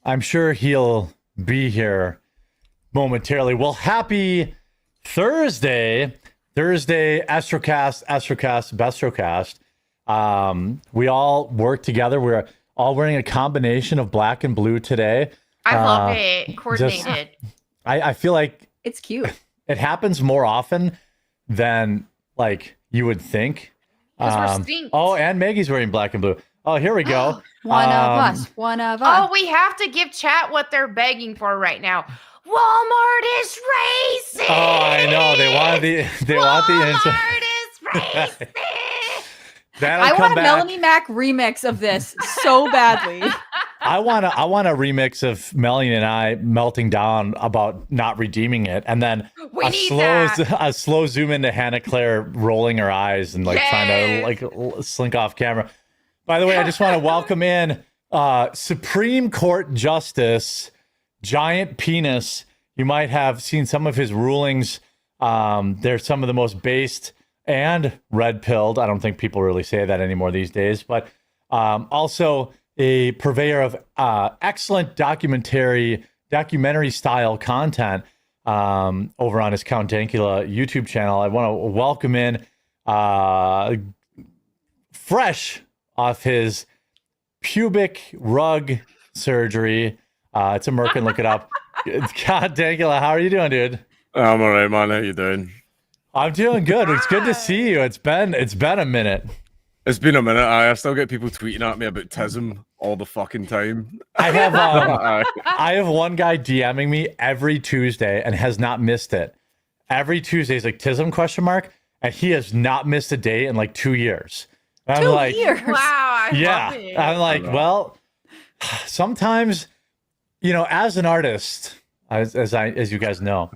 I'm sure he'll be here momentarily. Well, happy Thursday. Astrocast, Bestrocast. We all work together. We're all wearing a combination of black and blue today. I love it. Coordinated. I feel like It's cute. it happens more often than like you would think. Because we're synced. Oh, and Maggie's wearing black and blue. Oh, here we go. One of us. One of us. Oh, we have to give chat what they're begging for right now. Walmart is racist. Oh, I know. They want the answer. Walmart is racist. That'll I come want a back. Melanie Mac remix of this so badly. I want a remix of Melanie and I melting down about not redeeming it, and then We need that. a slow zoom into Hannah Claire rolling her eyes and like trying to like slink off camera. By the way, I just want to welcome in Supreme Court Justice Giant Penis. You might have seen some of his rulings. They're some of the most based and red-pilled. I don't think people really say that anymore these days, but also a purveyor of excellent documentary style content over on his Count Dankula YouTube channel. I want to welcome in fresh off his pubic rug surgery. It's a Merkin, look it up. Count Dankula, how are you doing, dude? I'm all right, man. How you doing? I'm doing good. It's good to see you. It's been a minute. It's been a minute. I still get people tweeting at me about Tism all the fucking time. I have one guy DMing me every Tuesday and has not missed it. Every Tuesday he's like Tism question mark, and he has not missed a day in like 2 years. And I'm 2 like, years. Wow. I yeah. love it. I'm like, well, sometimes, as an artist, as you guys know,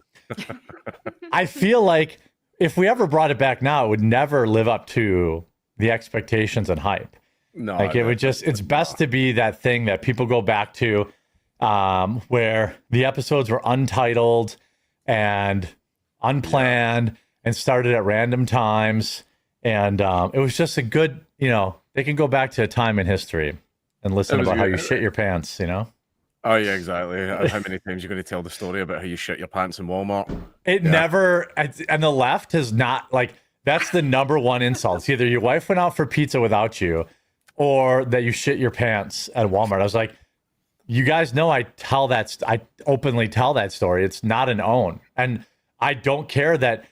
I feel like if we ever brought it back now, it would never live up to the expectations and hype. No, Like it would just, it's best to be that thing that people go back to where the episodes were untitled and unplanned and started at random times. And it was just a good, they can go back to a time in history and listen about how you shit your pants, Oh, yeah, exactly. How many times you're going to tell the story about how you shit your pants in Walmart? It never, and the left has not, like, that's the number one insult. It's either your wife went out for pizza without you or that you shit your pants at Walmart. I was like, you guys know I openly tell that story. It's not an own. And I don't care that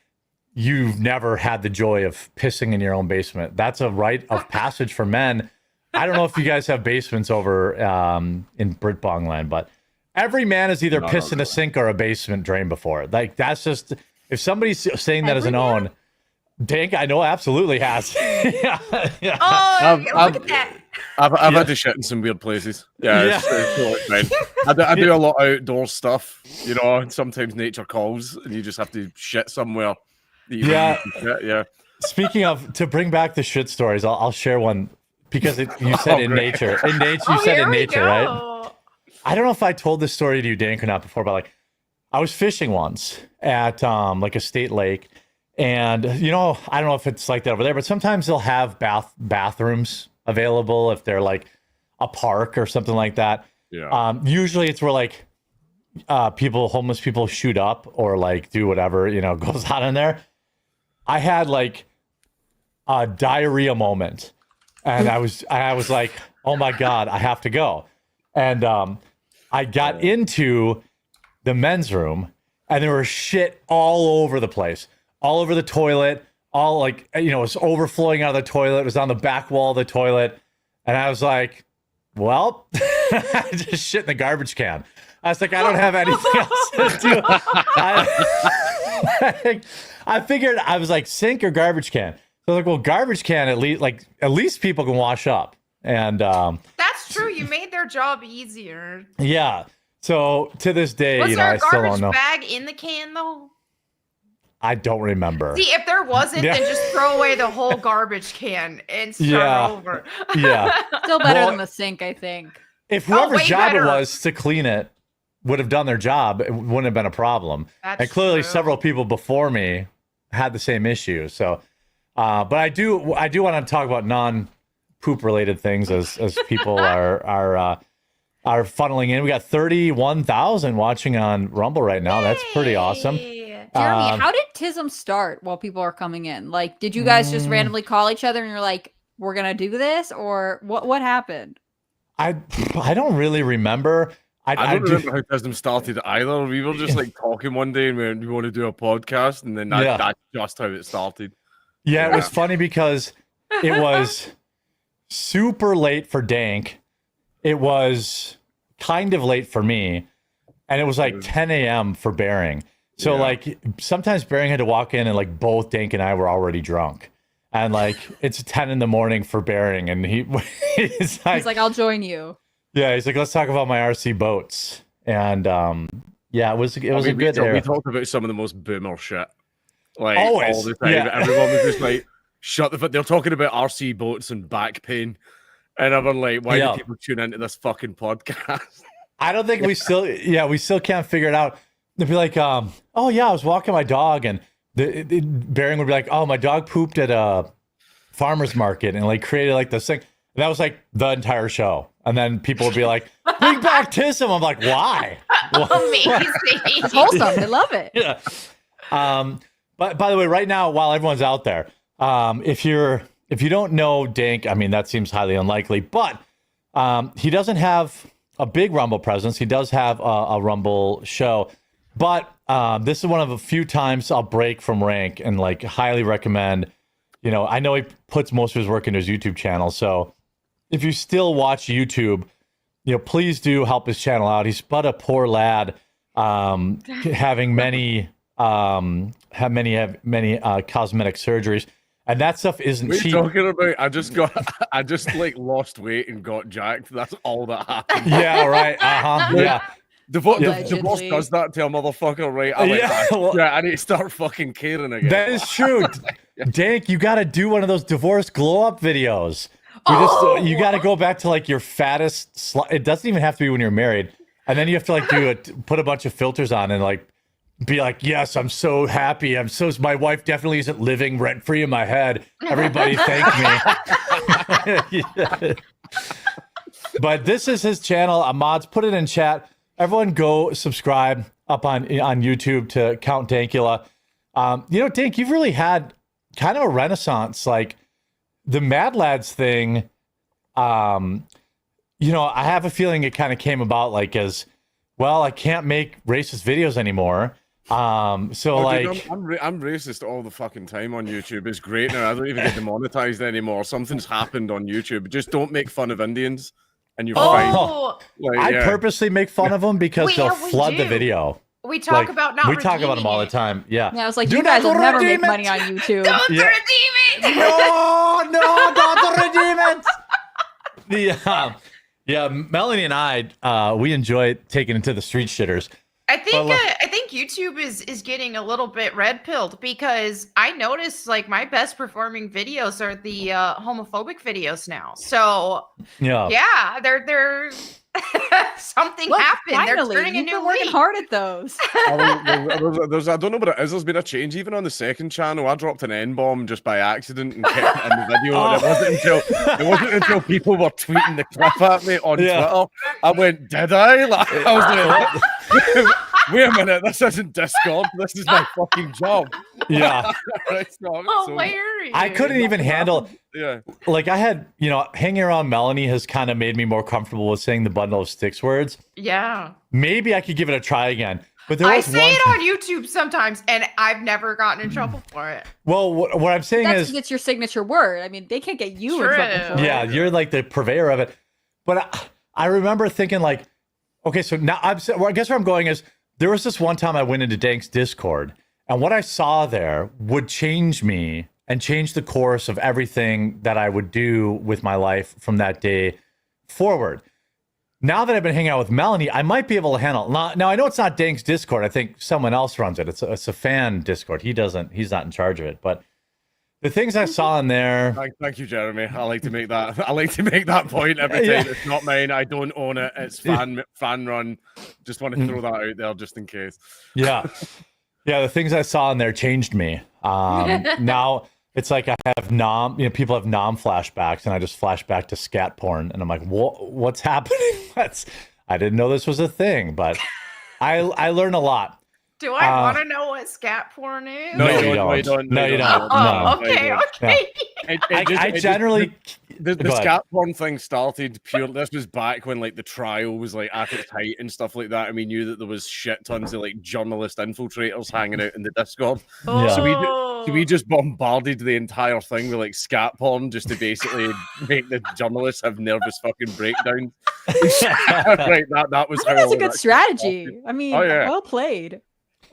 you've never had the joy of pissing in your own basement. That's a rite of passage for men. I don't know if you guys have basements over in Britbongland, but every man has either pissed in a sink or a basement drain before. Like, that's just, if somebody's saying that as an own, Dank, I know absolutely has. yeah. Oh, look at that. I've had to shit in some weird places. Yeah. It's totally fine. I do a lot of outdoor stuff, and sometimes nature calls and you just have to shit somewhere. Yeah. Yeah. Speaking of, to bring back the shit stories, I'll share one because you said in nature. In nature, you said in nature, right? I don't know if I told this story to you, Dank, or not before, but like I was fishing once at like a state lake. And, I don't know if it's like that over there, but sometimes they'll have bathrooms available if they're like a park or something like that. Yeah. Usually it's where like homeless people shoot up or like do whatever, goes on in there. I had like a diarrhea moment and I was like, oh my God, I have to go. And I got into the men's room and there was shit all over the place. All over the toilet, all like, it was overflowing out of the toilet. It was on the back wall of the toilet. And I was like, well, I just shit in the garbage can. I was like, I don't have anything else to do. I figured, I was like, sink or garbage can. So I was like, well, garbage can, at least people can wash up. And That's true. You made their job easier. yeah. So to this day, Was there I a still don't garbage know. bag in the can, though? I don't remember. See, if there wasn't, then just throw away the whole garbage can and start over. Yeah. Still better than the sink, I think. If whoever's way job better. it was to clean it would have done their job, it wouldn't have been a problem. That's and clearly true. several people before me had the same issue. So, but I do want to talk about non-poop related things as people are are funneling in. We got 31,000 watching on Rumble right now. That's pretty awesome. Yay. Jeremy, how did Tism start while people are coming in? Like, did you guys just randomly call each other and you're like, we're gonna do this, or what happened? I don't really remember. I don't remember how Tism started either. We were just like talking one day and we want to do a podcast, and then that's just how it started. Yeah, it was funny because it was super late for Dank. It was kind of late for me, and it was like 10 a.m. for Bering. So like sometimes Bering had to walk in and like both Dank and I were already drunk. And like it's 10 in the morning for Bering, and he's like, I'll join you. Yeah, he's like, let's talk about my RC boats. And yeah, it was a good era. We talked about some of the most boomer shit. Like always all the time. Yeah. Everyone was just like, shut the fuck. They're talking about RC boats and back pain. And I'm like, why do people tune into this fucking podcast? I don't think we still can't figure it out. They'd be like, oh yeah, I was walking my dog, and Bering would be like, oh, my dog pooped at a farmer's market, and like created like this thing. And that was like the entire show. And then people would be like, bring back Tism. I'm like, why? Amazing. It's wholesome. I love it. Yeah. But by the way, right now, while everyone's out there, if you don't know Dank, I mean, that seems highly unlikely, but he doesn't have a big Rumble presence. He does have a Rumble show, but this is one of a few times I'll break from rank and like highly recommend. You know, I know he puts most of his work into his YouTube channel, so if you still watch YouTube, you know, please do help his channel out. He's but a poor lad, having many cosmetic surgeries, and that stuff isn't cheap. Talking about, I just like lost weight and got jacked. That's all that happened. Yeah, right. Yeah. The boss does that to a motherfucker, right? I'm like, I need to start fucking caring again. That is true. Dank, you got to do one of those divorce glow up videos. You got to go back to like your fattest. It doesn't even have to be when you're married, and then you have to like put a bunch of filters on and like be like, yes, I'm so happy. My wife definitely isn't living rent free in my head. Everybody thank me. Yeah. But this is his channel. Mods, put it in chat. Everyone go subscribe up on YouTube to Count Dankula. You know, Dank, you've really had kind of a renaissance. Like the Mad Lads thing, you know, I have a feeling it kind of came about like as, well, I can't make racist videos anymore. I'm racist all the fucking time on YouTube. It's great now. I don't even get demonetized anymore. Something's happened on YouTube. Just don't make fun of Indians and you're fine. Like, I purposely make fun of them because they'll flood the video. We talk about not. We talk about them all the time. Yeah. Yeah, I was like, you guys will never make money on YouTube. Don't redeem it. No, don't redeem it. Yeah, Melanie and I, we enjoy taking it to the street shitters. I think YouTube is getting a little bit red pilled because I noticed like my best performing videos are the homophobic videos now. So yeah, they're something happened. Finally, they're turning you've a been new working leaf. hard at those. I don't know what it is. There's been a change even on the second channel. I dropped an N-bomb just by accident and kept it in the video. And it wasn't until people were tweeting the clip at me on Twitter. I went, did I? Like, I was like, wait a minute, this isn't Discord. This is my fucking job. Yeah. Hilarious. I couldn't even handle. Yeah. Like I had, you know, hanging around Melanie has kind of made me more comfortable with saying the bundle of sticks words. Yeah. Maybe I could give it a try again. But there I was say it on YouTube sometimes, and I've never gotten in trouble for it. Well, what I'm saying is, it's your signature word. I mean, they can't get you in trouble for it. Yeah, you're like the purveyor of it. But I remember thinking like, okay, so now I guess where I'm going is there was this one time I went into Dank's Discord, and what I saw there would change me and change the course of everything that I would do with my life from that day forward. Now that I've been hanging out with Melanie, I might be able to handle it. Now I know it's not Dank's Discord. I think someone else runs it. It's a fan Discord. He's not in charge of it. But the things I saw in there. Thank you, Jeremy. I like to make that point every time. It's not mine. I don't own it. It's fan run. Just want to throw that out there just in case. Yeah. Yeah, the things I saw in there changed me. Now it's like I have people have nom flashbacks, and I just flash back to scat porn, and I'm like, what's happening? I didn't know this was a thing, but I learned a lot. Do I want to know what scat porn is? No, you don't. No, you don't. Oh, okay. I generally the scat porn thing started purely. This was back when like the trial was like at its height and stuff like that, and we knew that there was shit tons of like journalist infiltrators hanging out in the Discord. Yeah. So we just bombarded the entire thing with like scat porn just to basically make the journalists have nervous fucking breakdowns. Right, that was. That's a good strategy. I mean, well played.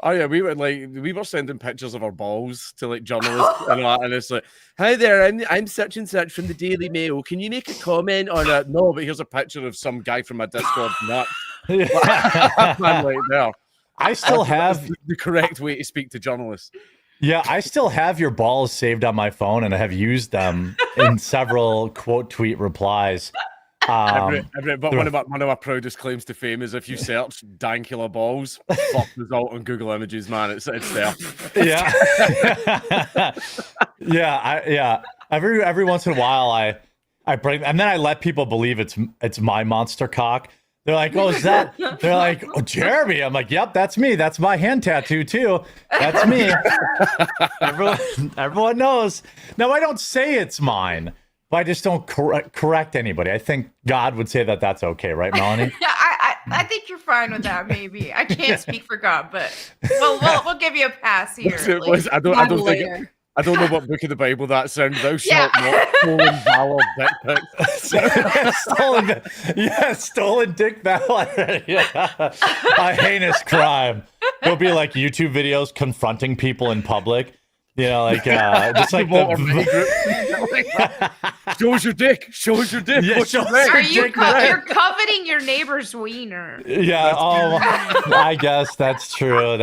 Oh yeah, we were sending pictures of our balls to like journalists and it's like, hi there, I'm such and such from the Daily Mail. Can you make a comment on a no? But here's a picture of some guy from my Discord nut. Man, like there. I still have the correct way to speak to journalists. Yeah, I still have your balls saved on my phone, and I have used them in several quote tweet replies. But one of our proudest claims to fame is if you search Dankula balls, fuck result on Google Images, man, it's there. Yeah, yeah. Every once in a while, I bring, and then I let people believe it's my monster cock. They're like, oh, is that? They're like, oh, Jeremy. I'm like, yep, that's me. That's my hand tattoo too. That's me. Everyone knows. No, I don't say it's mine. I just don't correct anybody. I think God would say that that's okay, right, Melanie? Yeah, I think you're fine with that. Maybe I can't speak for God, but we'll give you a pass here. I don't know what book of the Bible that sounds. Thou shalt not stolen valor dick pics. Stolen dick valor. Yeah, a heinous crime. There'll be like YouTube videos confronting people in public. You know, like just like shows your dick. Yeah, you're coveting your neighbor's wiener. Yeah. I guess that's true.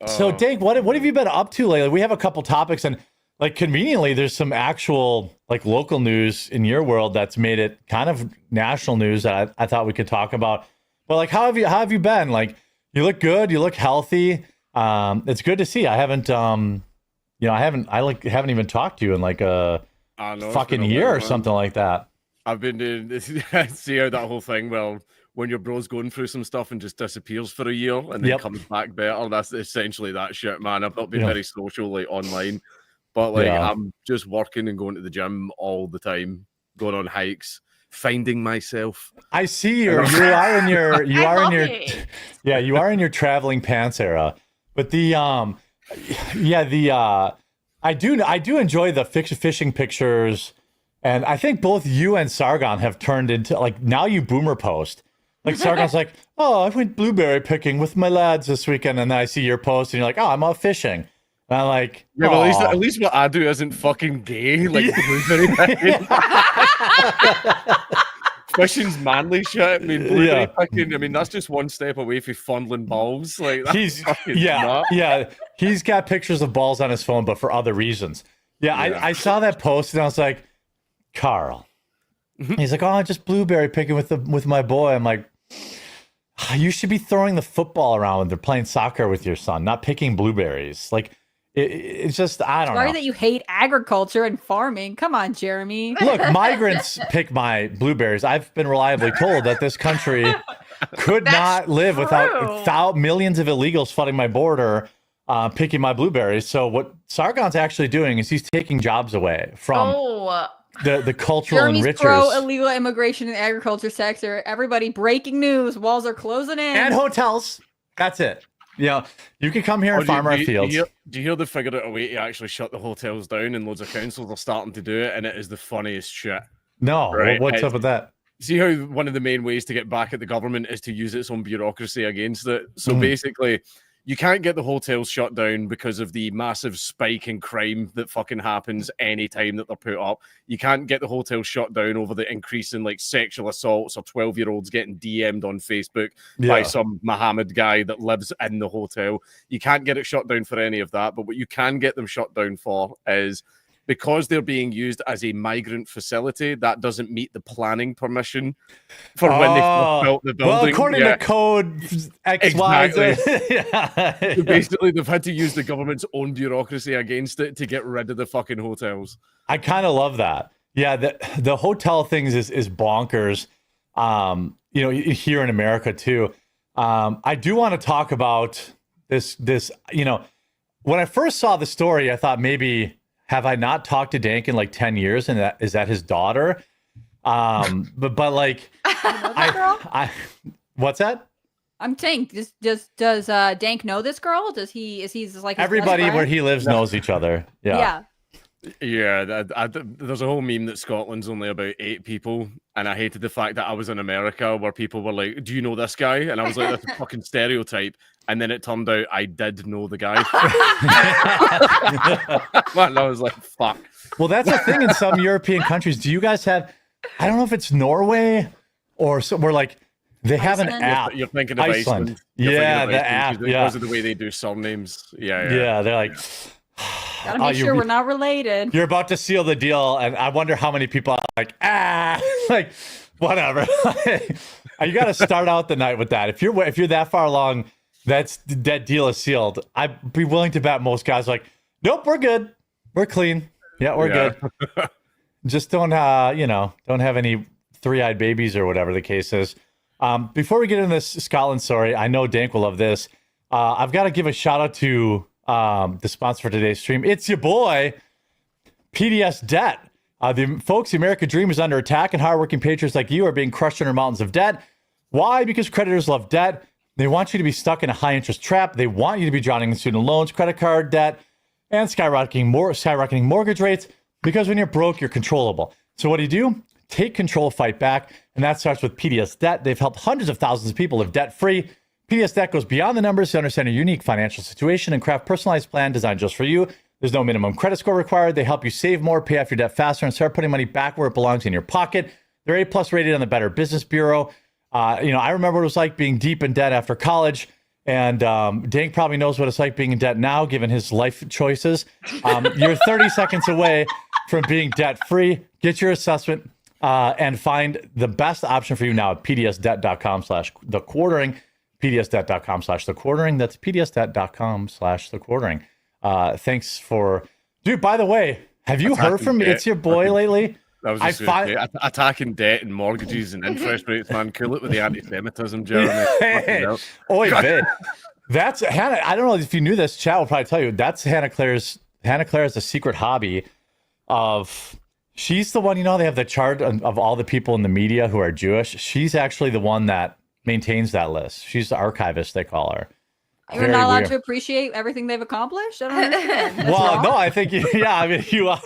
So, Dink, what have you been up to lately? We have a couple topics, and like conveniently, there's some actual like local news in your world that's made it kind of national news that I thought we could talk about. But like, how have you been? Like, you look good. You look healthy. It's good to see. I haven't even talked to you in like a fucking year or something like that. I've been doing this. See how that whole thing, well, when your bro's going through some stuff and just disappears for a year and then comes back better. That's essentially that shit, man. I've not been very social like online, but like I'm just working and going to the gym all the time, going on hikes, finding myself. I see you are in your traveling pants era. But I do enjoy the fishing pictures, and I think both you and Sargon have turned into like now you boomer post. Like Sargon's like, oh, I went blueberry picking with my lads this weekend, and then I see your post, and you're like, oh, I'm out fishing. And I'm like, yeah, but at least what I do isn't fucking gay, like blueberry picking. Fishing's manly shit. I mean, blueberry picking. I mean, that's just one step away from fondling balls. Like he's he's got pictures of balls on his phone, but for other reasons. I saw that post and I was like, Carl. He's like, oh, I'm just blueberry picking with my boy. I'm like, you should be throwing the football around when they're playing soccer with your son, not picking blueberries. Like. It's just, I don't know. Sorry that you hate agriculture and farming. Come on, Jeremy. Look, migrants pick my blueberries. I've been reliably told that this country could not live without millions of illegals flooding my border, picking my blueberries. So what Sargon's actually doing is he's taking jobs away from the cultural Jeremy's enrichers. Pro illegal immigration and agriculture sector. Everybody, breaking news. Walls are closing in. And hotels. That's it. Yeah, you can come here and farm our fields. Do you hear they figured out a way to actually shut the hotels down, and loads of councils are starting to do it, and it is the funniest shit. No, right? What's up with that? See how one of the main ways to get back at the government is to use its own bureaucracy against it. So basically, you can't get the hotels shut down because of the massive spike in crime that fucking happens any time that they're put up. You can't get the hotels shut down over the increase in like sexual assaults or 12-year-olds getting DM'd on Facebook by some Mohammed guy that lives in the hotel. You can't get it shut down for any of that. But what you can get them shut down for is because they're being used as a migrant facility, that doesn't meet the planning permission for when they built the building. Well, according to code X, Y, Z. So basically, they've had to use the government's own bureaucracy against it to get rid of the fucking hotels. I kind of love that. Yeah, the hotel things is bonkers. here in America too. I do want to talk about this, when I first saw the story, I thought maybe, have I not talked to Dank in like 10 years? And is that his daughter? But like, what's that? I'm saying, does Dank know this girl? Is he just like his everybody best friend? where he lives knows each other? Yeah. There's a whole meme that Scotland's only about 8 people, and I hated the fact that I was in America where people were like, "Do you know this guy?" And I was like, "That's a fucking stereotype." And then it turned out I did know the guy. And I was like, "Fuck." Well, that's the thing in some European countries. Do you guys have? I don't know if it's Norway or somewhere like. They have an app. You're thinking of Iceland. Yeah, the app. Because of the way they do surnames. Yeah, they're like, gotta make sure we're not related. You're about to seal the deal, and I wonder how many people are like, like, whatever. You got to start out the night with that. If you're that far along, that deal is sealed. I'd be willing to bet most guys are like, nope, we're good, we're clean. Yeah, we're good. Just don't have any 3-eyed babies or whatever the case is. Before we get into this Scotland story, I know Dank will love this. I've got to give a shout out to the sponsor for today's stream. It's your boy, PDS Debt. The American dream is under attack, and hardworking patriots like you are being crushed under mountains of debt. Why? Because creditors love debt. They want you to be stuck in a high-interest trap. They want you to be drowning in student loans, credit card debt, and skyrocketing mortgage rates. Because when you're broke, you're controllable. So what do? Take control, fight back, and that starts with PDS Debt. They've helped hundreds of thousands of people live debt-free. PDS Debt goes beyond the numbers to understand your unique financial situation and craft personalized plan designed just for you. There's no minimum credit score required. They help you save more, pay off your debt faster, and start putting money back where it belongs in your pocket. They're A+ rated on the Better Business Bureau. I remember what it was like being deep in debt after college, and Dank probably knows what it's like being in debt now, given his life choices. You're 30 seconds away from being debt-free. Get your assessment and find the best option for you now at pdsdebt.com/thequartering. pdsdebt.com/thequartering. That's pdsdebt.com/thequartering. Thanks for, dude. By the way, have you heard from It's Your Boy lately? I was just attacking debt and mortgages and interest rates, man. Cool it with the anti-Semitism, Jeremy. That's Hannah. I don't know if you knew this. Chat will probably tell you. That's Hannah Claire's a secret hobby of. She's the one, they have the chart of all the people in the media who are Jewish. She's actually the one that maintains that list. She's the archivist, they call her. You're not allowed to appreciate everything they've accomplished? I don't understand. Well, no, I think, you are.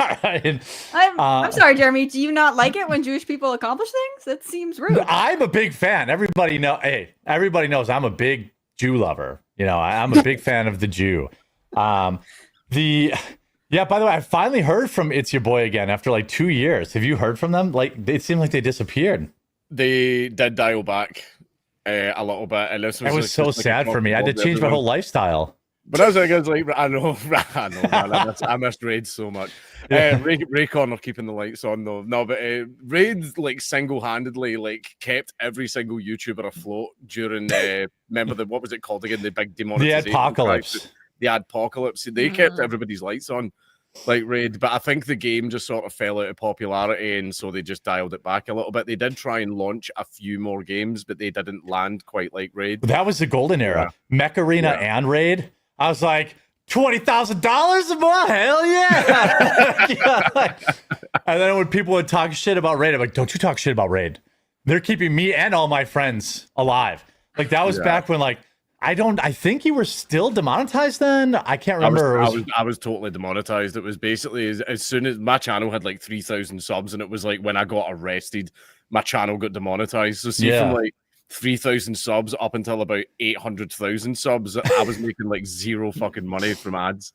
I'm sorry, Jeremy. Do you not like it when Jewish people accomplish things? That seems rude. I'm a big fan. Everybody knows I'm a big Jew lover. I'm a big fan of the Jew. Yeah, by the way, I finally heard from It's Your Boy again after like 2 years. Have you heard from them? Like, it seemed like they disappeared. They did dial back a little bit. And this was so sad for me. I had to change my whole lifestyle. But as I was like, I know, man, I missed Raid so much. Raycon are keeping the lights on though. No, but Raid like single-handedly kept every single YouTuber afloat during remember what was it called again? The big demonetization. The apocalypse. The adpocalypse. They kept everybody's lights on, like Raid. But I think the game just sort of fell out of popularity, and so they just dialed it back a little bit. They did try and launch a few more games, but they didn't land quite like Raid. That was the golden era. Mech Arena and Raid. I was like, $20,000 a month? Hell yeah! And then when people would talk shit about Raid, I'm like, don't you talk shit about Raid. They're keeping me and all my friends alive. Like, that was back when, I think you were still demonetized then. I can't remember. I was totally demonetized. It was basically as soon as my channel had 3,000 subs, and it was like when I got arrested, my channel got demonetized. So from 3,000 subs up until about 800,000 subs, I was making zero fucking money from ads.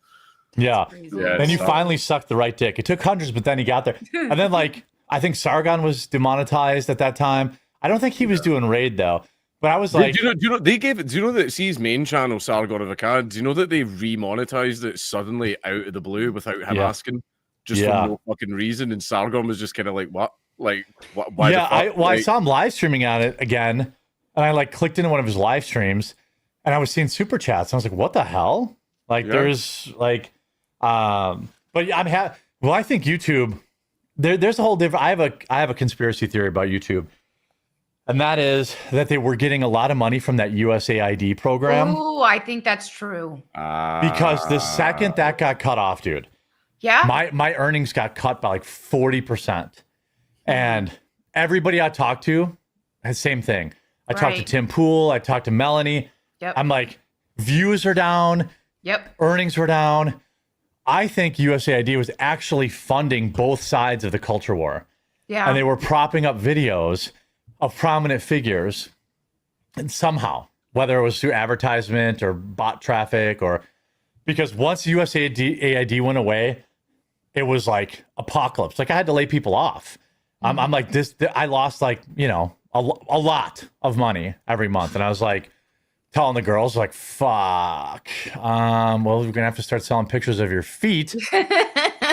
Yeah. Then you finally sucked the right dick. It took hundreds, but then he got there. And then I think Sargon was demonetized at that time. I don't think he was doing Raid though. But I was like, do you know they gave it? Do you know that his main channel, Sargon of Akkad? Do you know that they remonetized it suddenly out of the blue without him asking, just for no fucking reason? And Sargon was just kind of like, what? Like, what? Why? Yeah, I saw him live streaming on it again, and I clicked into one of his live streams, and I was seeing super chats. And I was like, what the hell? There's but I think YouTube. There's a whole different. I have a conspiracy theory about YouTube. And that is that they were getting a lot of money from that USAID program. Oh, I think that's true. Because the second that got cut off, dude, my earnings got cut by like 40%. And everybody I talked to had the same thing. I talked to Tim Pool, I talked to Melanie. Yep. I'm like, views are down. Yep. Earnings were down. I think USAID was actually funding both sides of the culture war. Yeah. And they were propping up videos of prominent figures, and somehow, whether it was through advertisement or bot traffic, or because once USAID went away, it was like apocalypse. Like I had to lay people off. I'm like this. I lost like a lot of money every month, and I was like telling the girls like, "Fuck. Well, we're gonna have to start selling pictures of your feet."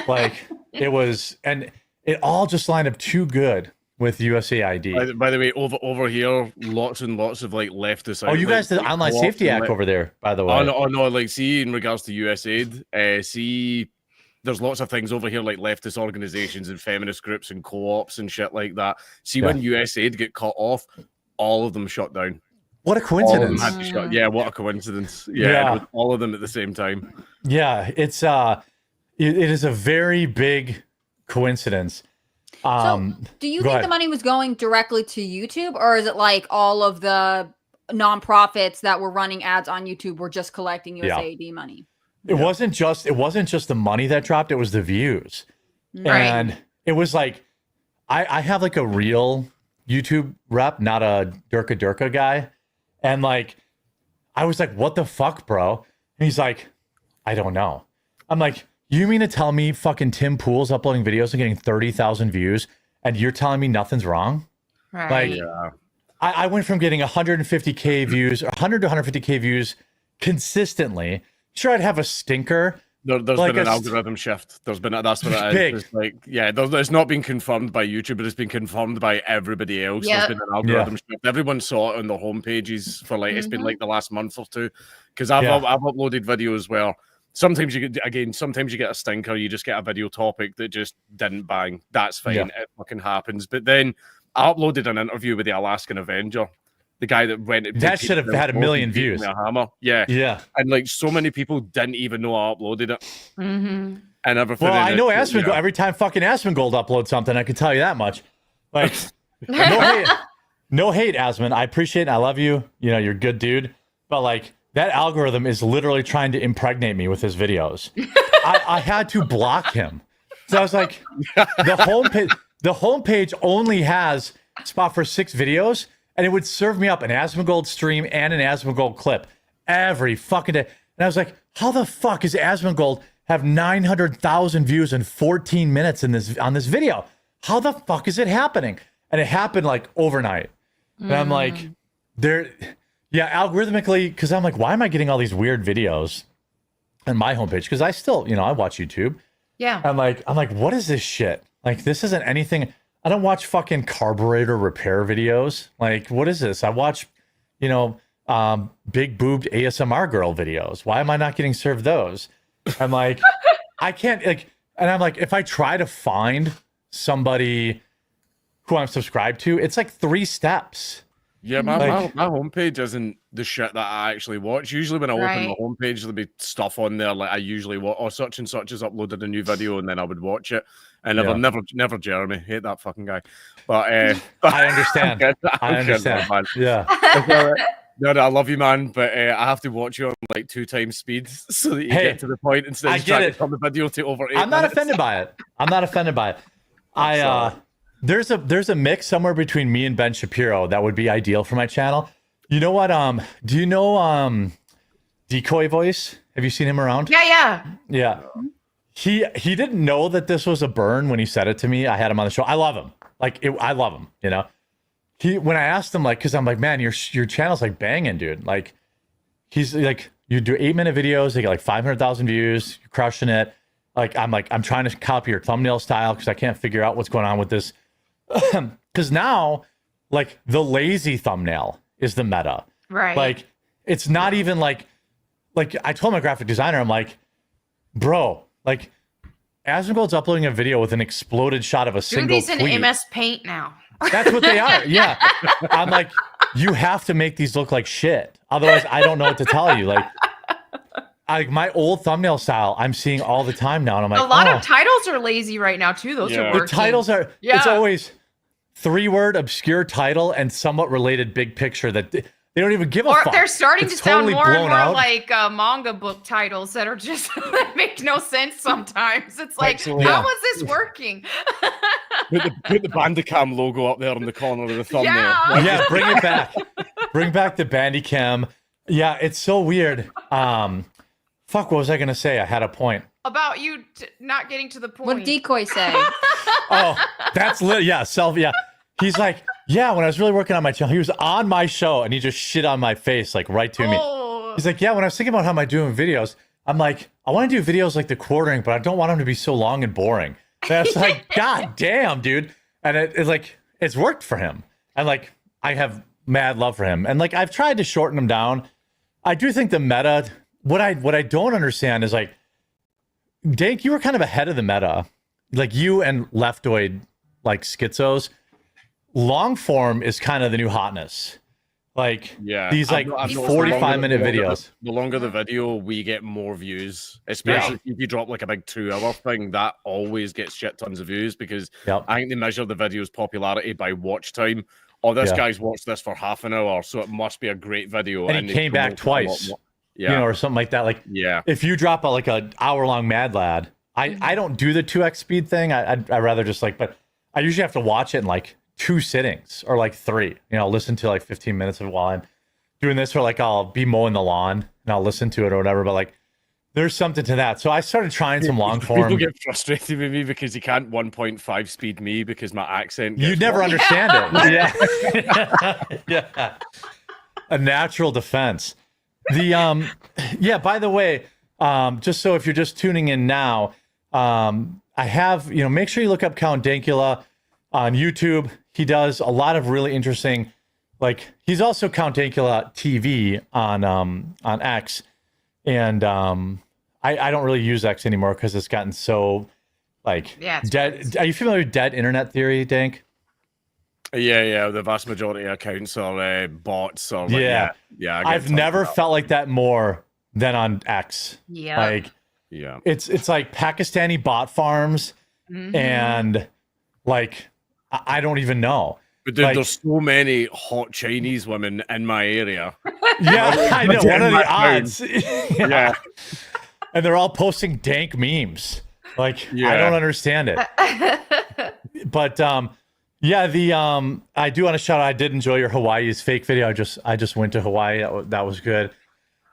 Like it was, and it all just lined up too good with USAID. By the way, over here, lots and lots of like leftist. Oh, you guys did the Online Safety Act over there, by the way. Oh no, like see, in regards to USAID, see, there's lots of things over here like leftist organizations and feminist groups and co-ops and shit like that. See, when USAID get cut off, all of them shut down. What a coincidence! Yeah, what a coincidence. Yeah, all of them at the same time. Yeah, it's it is a very big coincidence. So, do you think the money was going directly to YouTube, or is it like all of the nonprofits that were running ads on YouTube were just collecting USAID money? It wasn't just the money that dropped; it was the views, and it was like I have like a real YouTube rep, not a Durka guy, and like I was like, "What the fuck, bro?" And he's like, "I don't know." I'm like, you mean to tell me fucking Tim Pool's uploading videos and getting 30,000 views and you're telling me nothing's wrong? Right. Like, I went from getting 150K views, or 100 to 150K views consistently. Sure, I'd have a stinker. There's like been an algorithm shift. That's what it is. It's like, it's not been confirmed by YouTube, but it's been confirmed by everybody else. There's been an algorithm shift. Everyone saw it on the homepages for like, it's been like the last month or two. Because I've uploaded videos where sometimes you get a stinker, you just get a video topic that just didn't bang. That's fine. It fucking happens. But then I uploaded an interview with the Alaskan Avenger, the guy that went. That should have had 1 million views. A hammer. Yeah. And like so many people didn't even know I uploaded it. Mm-hmm. And everything. Well, I know Asmongold. Every time fucking Asmongold uploads something, I can tell you that much. Like, no hate, Asmon. I appreciate it. I love you. You know, you're a good dude. But like, that algorithm is literally trying to impregnate me with his videos. I had to block him. So I was like, the homepage only has spot for 6 videos, and it would serve me up an Asmongold stream and an Asmongold clip every fucking day. And I was like, how the fuck is Asmongold have 900,000 views in 14 minutes on this video? How the fuck is it happening? And it happened like overnight. And I'm like, algorithmically, because I'm like, why am I getting all these weird videos on my homepage? Because I still, I watch YouTube. Yeah. I'm like, what is this shit? Like, this isn't anything. I don't watch fucking carburetor repair videos. Like, what is this? I watch, big boobed ASMR girl videos. Why am I not getting served those? I'm like, I can't and I'm like, if I try to find somebody who I'm subscribed to, it's like 3 steps. Yeah, my homepage isn't the shit that I actually watch. Usually when I open my homepage, there'll be stuff on there like I usually watch, or such and such has uploaded a new video, and then I would watch it. And never Jeremy. Hate that fucking guy. But I understand. I understand. Man. Yeah. No, I love you, man, but I have to watch you on like 2 times speed so that you get to the point instead of trying to turn the video to over 8 I'm not minutes. offended by it. There's a mix somewhere between me and Ben Shapiro that would be ideal for my channel. You know what? Do you know Decoy Voice? Have you seen him around? Yeah. He didn't know that this was a burn when he said it to me. I had him on the show. I love him. I love him. When I asked him, because I'm like, man, your channel's like banging, dude. Like, he's like, you do 8-minute videos, they get like 500,000 views, you're crushing it. I'm trying to copy your thumbnail style because I can't figure out what's going on with this. Because now, like, the lazy thumbnail is the meta. Right. Like, it's not even like I told my graphic designer, I'm like, bro, like, Asmongold's uploading a video with an exploded shot of a single tweet. Do these in MS Paint now. That's what they are. Yeah. I'm like, you have to make these look like shit. Otherwise, I don't know what to tell you. Like my old thumbnail style, I'm seeing all the time now. And I'm like, a lot of titles are lazy right now too. Those are working. The titles are, it's always 3-word obscure title and somewhat related big picture that they don't even give a fuck. Or they're starting to sound totally more and more out. like manga book titles that are just that make no sense sometimes. It's like, Excellent. how is this working? Put the Bandicam logo up there in the corner of the thumbnail. Yeah, bring it back. Bring back the Bandicam. Yeah, it's so weird. Fuck, what was I gonna say? I had a point about you not getting to the point. What did Decoy say? Oh, that's lit. Yeah, yeah. He's like, yeah, when I was really working on my channel, he was on my show and he just shit on my face, like right to me. He's like, yeah, when I was thinking about how am I doing videos, I'm like, I want to do videos like the quartering, but I don't want them to be so long and boring. And it's like, God damn, dude. And it's like, it's worked for him. And like, I have mad love for him. And like, I've tried to shorten him down. I do think the meta, what I don't understand is like, Dank, you were kind of ahead of the meta. Like you and Leftoid, like schizos, long form is kind of the new hotness. Like these like 45-minute videos. The longer the video, we get more views. Especially if you drop like a big 2-hour thing, that always gets shit tons of views because I think they measure the video's popularity by watch time. Oh, this guy's watched this for half an hour, so it must be a great video. And he came back twice. You know, or something like that. Like, if you drop like an hour-long Mad Lad, I don't do the 2x speed thing. I'd rather just like, but I usually have to watch it in like 2 sittings or like 3. You know, listen to like 15 minutes of it while I'm doing this, or like I'll be mowing the lawn and I'll listen to it or whatever. But like, there's something to that. So I started trying some long form. People get frustrated with me because you can't 1.5 speed me because my accent. You never understand it. Yeah. A natural defense. The by the way, just so if you're just tuning in now, I have, make sure you look up Count Dankula on YouTube. He does a lot of really interesting, like he's also Count Dankula TV on X, and I don't really use X anymore because it's gotten so like dead. Crazy. Are you familiar with dead internet theory, Dank? Yeah. The vast majority of accounts are bots. Or like, I've never felt like that more than on X. Yeah. Like, it's like Pakistani bot farms and like I don't even know. But dude, there's so many hot Chinese women in my area. Yeah, I know. What are the odds? Yeah. And they're all posting dank memes. Like, I don't understand it. But I do want to shout out, I did enjoy your Hawaii's fake video. I just went to Hawaii. That was good.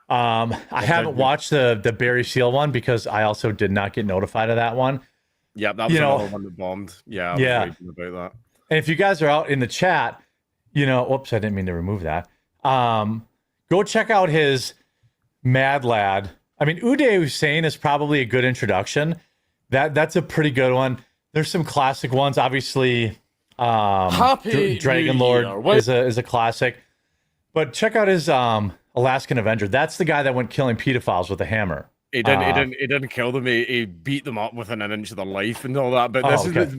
I haven't watched the Barry Seal one because I also did not get notified of that one. Yeah, that was another one that bombed. Yeah, I was writing about that. And if you guys are out in the chat, whoops, I didn't mean to remove that. Go check out his Mad Lad. I mean, Uday Hussein is probably a good introduction. That's a pretty good one. There's some classic ones, obviously. Dragon Lord is a classic. But check out his Alaskan Avenger. That's the guy that went killing pedophiles with a hammer. He didn't kill them. He beat them up within an inch of their life and all that. But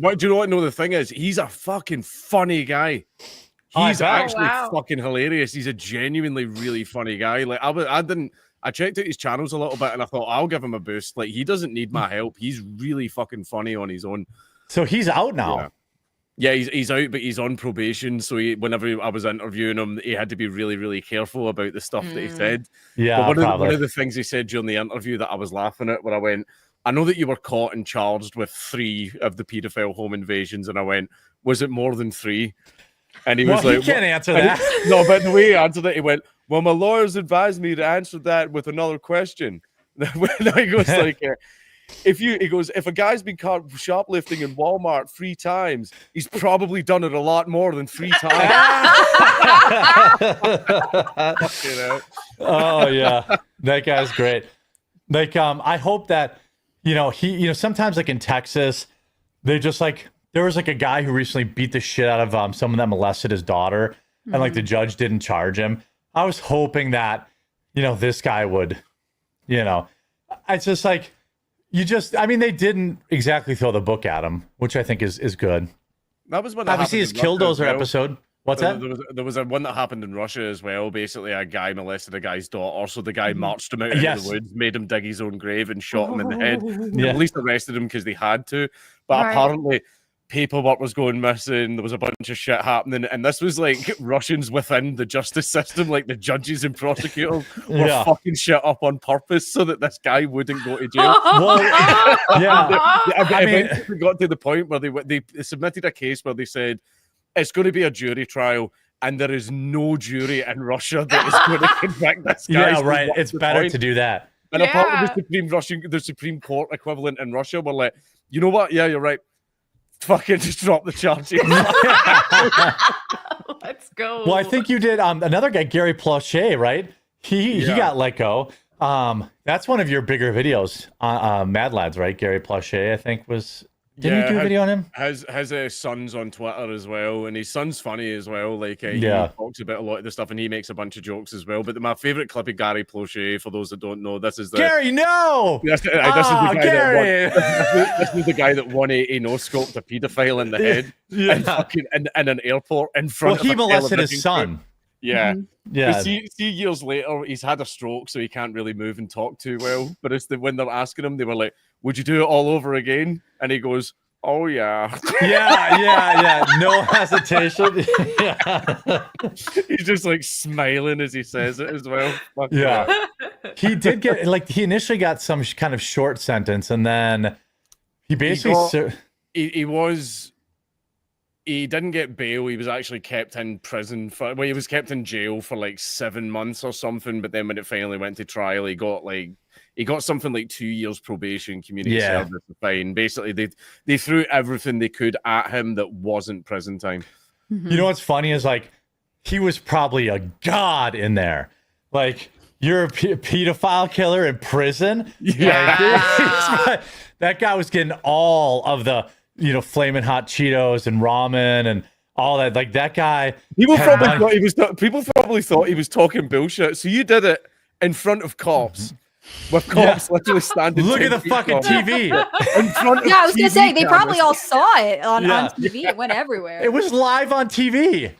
what do you know what? No, the thing is, he's a fucking funny guy. He's actually fucking hilarious. He's a genuinely really funny guy. Like I checked out his channels a little bit and I thought I'll give him a boost. Like he doesn't need my help. He's really fucking funny on his own. So he's out now. Yeah, he's out, but he's on probation. So whenever I was interviewing him, he had to be really, really careful about the stuff that he said. Yeah, but one of the things he said during the interview that I was laughing at, where I went, I know that you were caught and charged with 3 of the pedophile home invasions, and I went, was it more than 3? And he was like, he can't answer that. No, but the way he answered it, he went, well, my lawyers advised me to answer that with another question. He goes like. He goes, if a guy's been caught shoplifting in Walmart 3 times, he's probably done it a lot more than 3 times. Oh yeah, that guy's great. Like, I hope that he sometimes like in Texas, they just like there was like a guy who recently beat the shit out of someone that molested his daughter, and like the judge didn't charge him. I was hoping that this guy would, it's just like. They didn't exactly throw the book at him, which I think is good. That was one. Obviously, his Killdozer episode. What's that? There was a one that happened in Russia as well. Basically, a guy molested a guy's daughter, so the guy marched him out into the woods, made him dig his own grave, and shot him in the head. The police arrested him because they had to, but apparently paperwork was going missing. There was a bunch of shit happening, and this was like Russians within the justice system, like the judges and prosecutors were fucking shit up on purpose so that this guy wouldn't go to jail. I mean, they got to the point where they submitted a case where they said it's going to be a jury trial, and there is no jury in Russia that is going to convict this guy. Yeah, right. It's better to do that. And apparently the Supreme Court equivalent in Russia were like, you know what? Yeah, you're right. Fucking just drop the charges. Let's go. Well, I think you did another guy, Gary Plauché, right? He got let go. That's one of your bigger videos, Mad Lads, right? Gary Plauché, I think was. Didn't you do a video on him? His son's on Twitter as well, and his son's funny as well. Like he talks about a lot of the stuff, and he makes a bunch of jokes as well. But my favorite clip of Gary Plauché, for those that don't know, this is the Gary. No, this is the guy Gary. This is the guy that 180 no scoped a paedophile in the head, in an airport in front. Well, he molested his son. Yeah. Yeah. See, years later, he's had a stroke, so he can't really move and talk too well. But it's when they're asking him, they were like, "Would you do it all over again?" And he goes, "Oh yeah." Yeah. No hesitation. He's just like smiling as he says it as well. He did get he initially got some kind of short sentence, and then he basically he didn't get bail. He was actually kept in prison he was kept in jail for like 7 months or something. But then when it finally went to trial, he got something like 2 years probation, community service, fine. Basically, they threw everything they could at him that wasn't prison time. You know what's funny is he was probably a god in there. Like, you're a pedophile killer in prison. Yeah, that guy was getting all of the flaming hot Cheetos and ramen and all that. Like, that guy. People probably thought he was talking bullshit. So you did it in front of cops. With cops literally standing. Look at the fucking TV. In front of I was going to say, they cameras. probably all saw it on TV. It went everywhere. It was live on TV.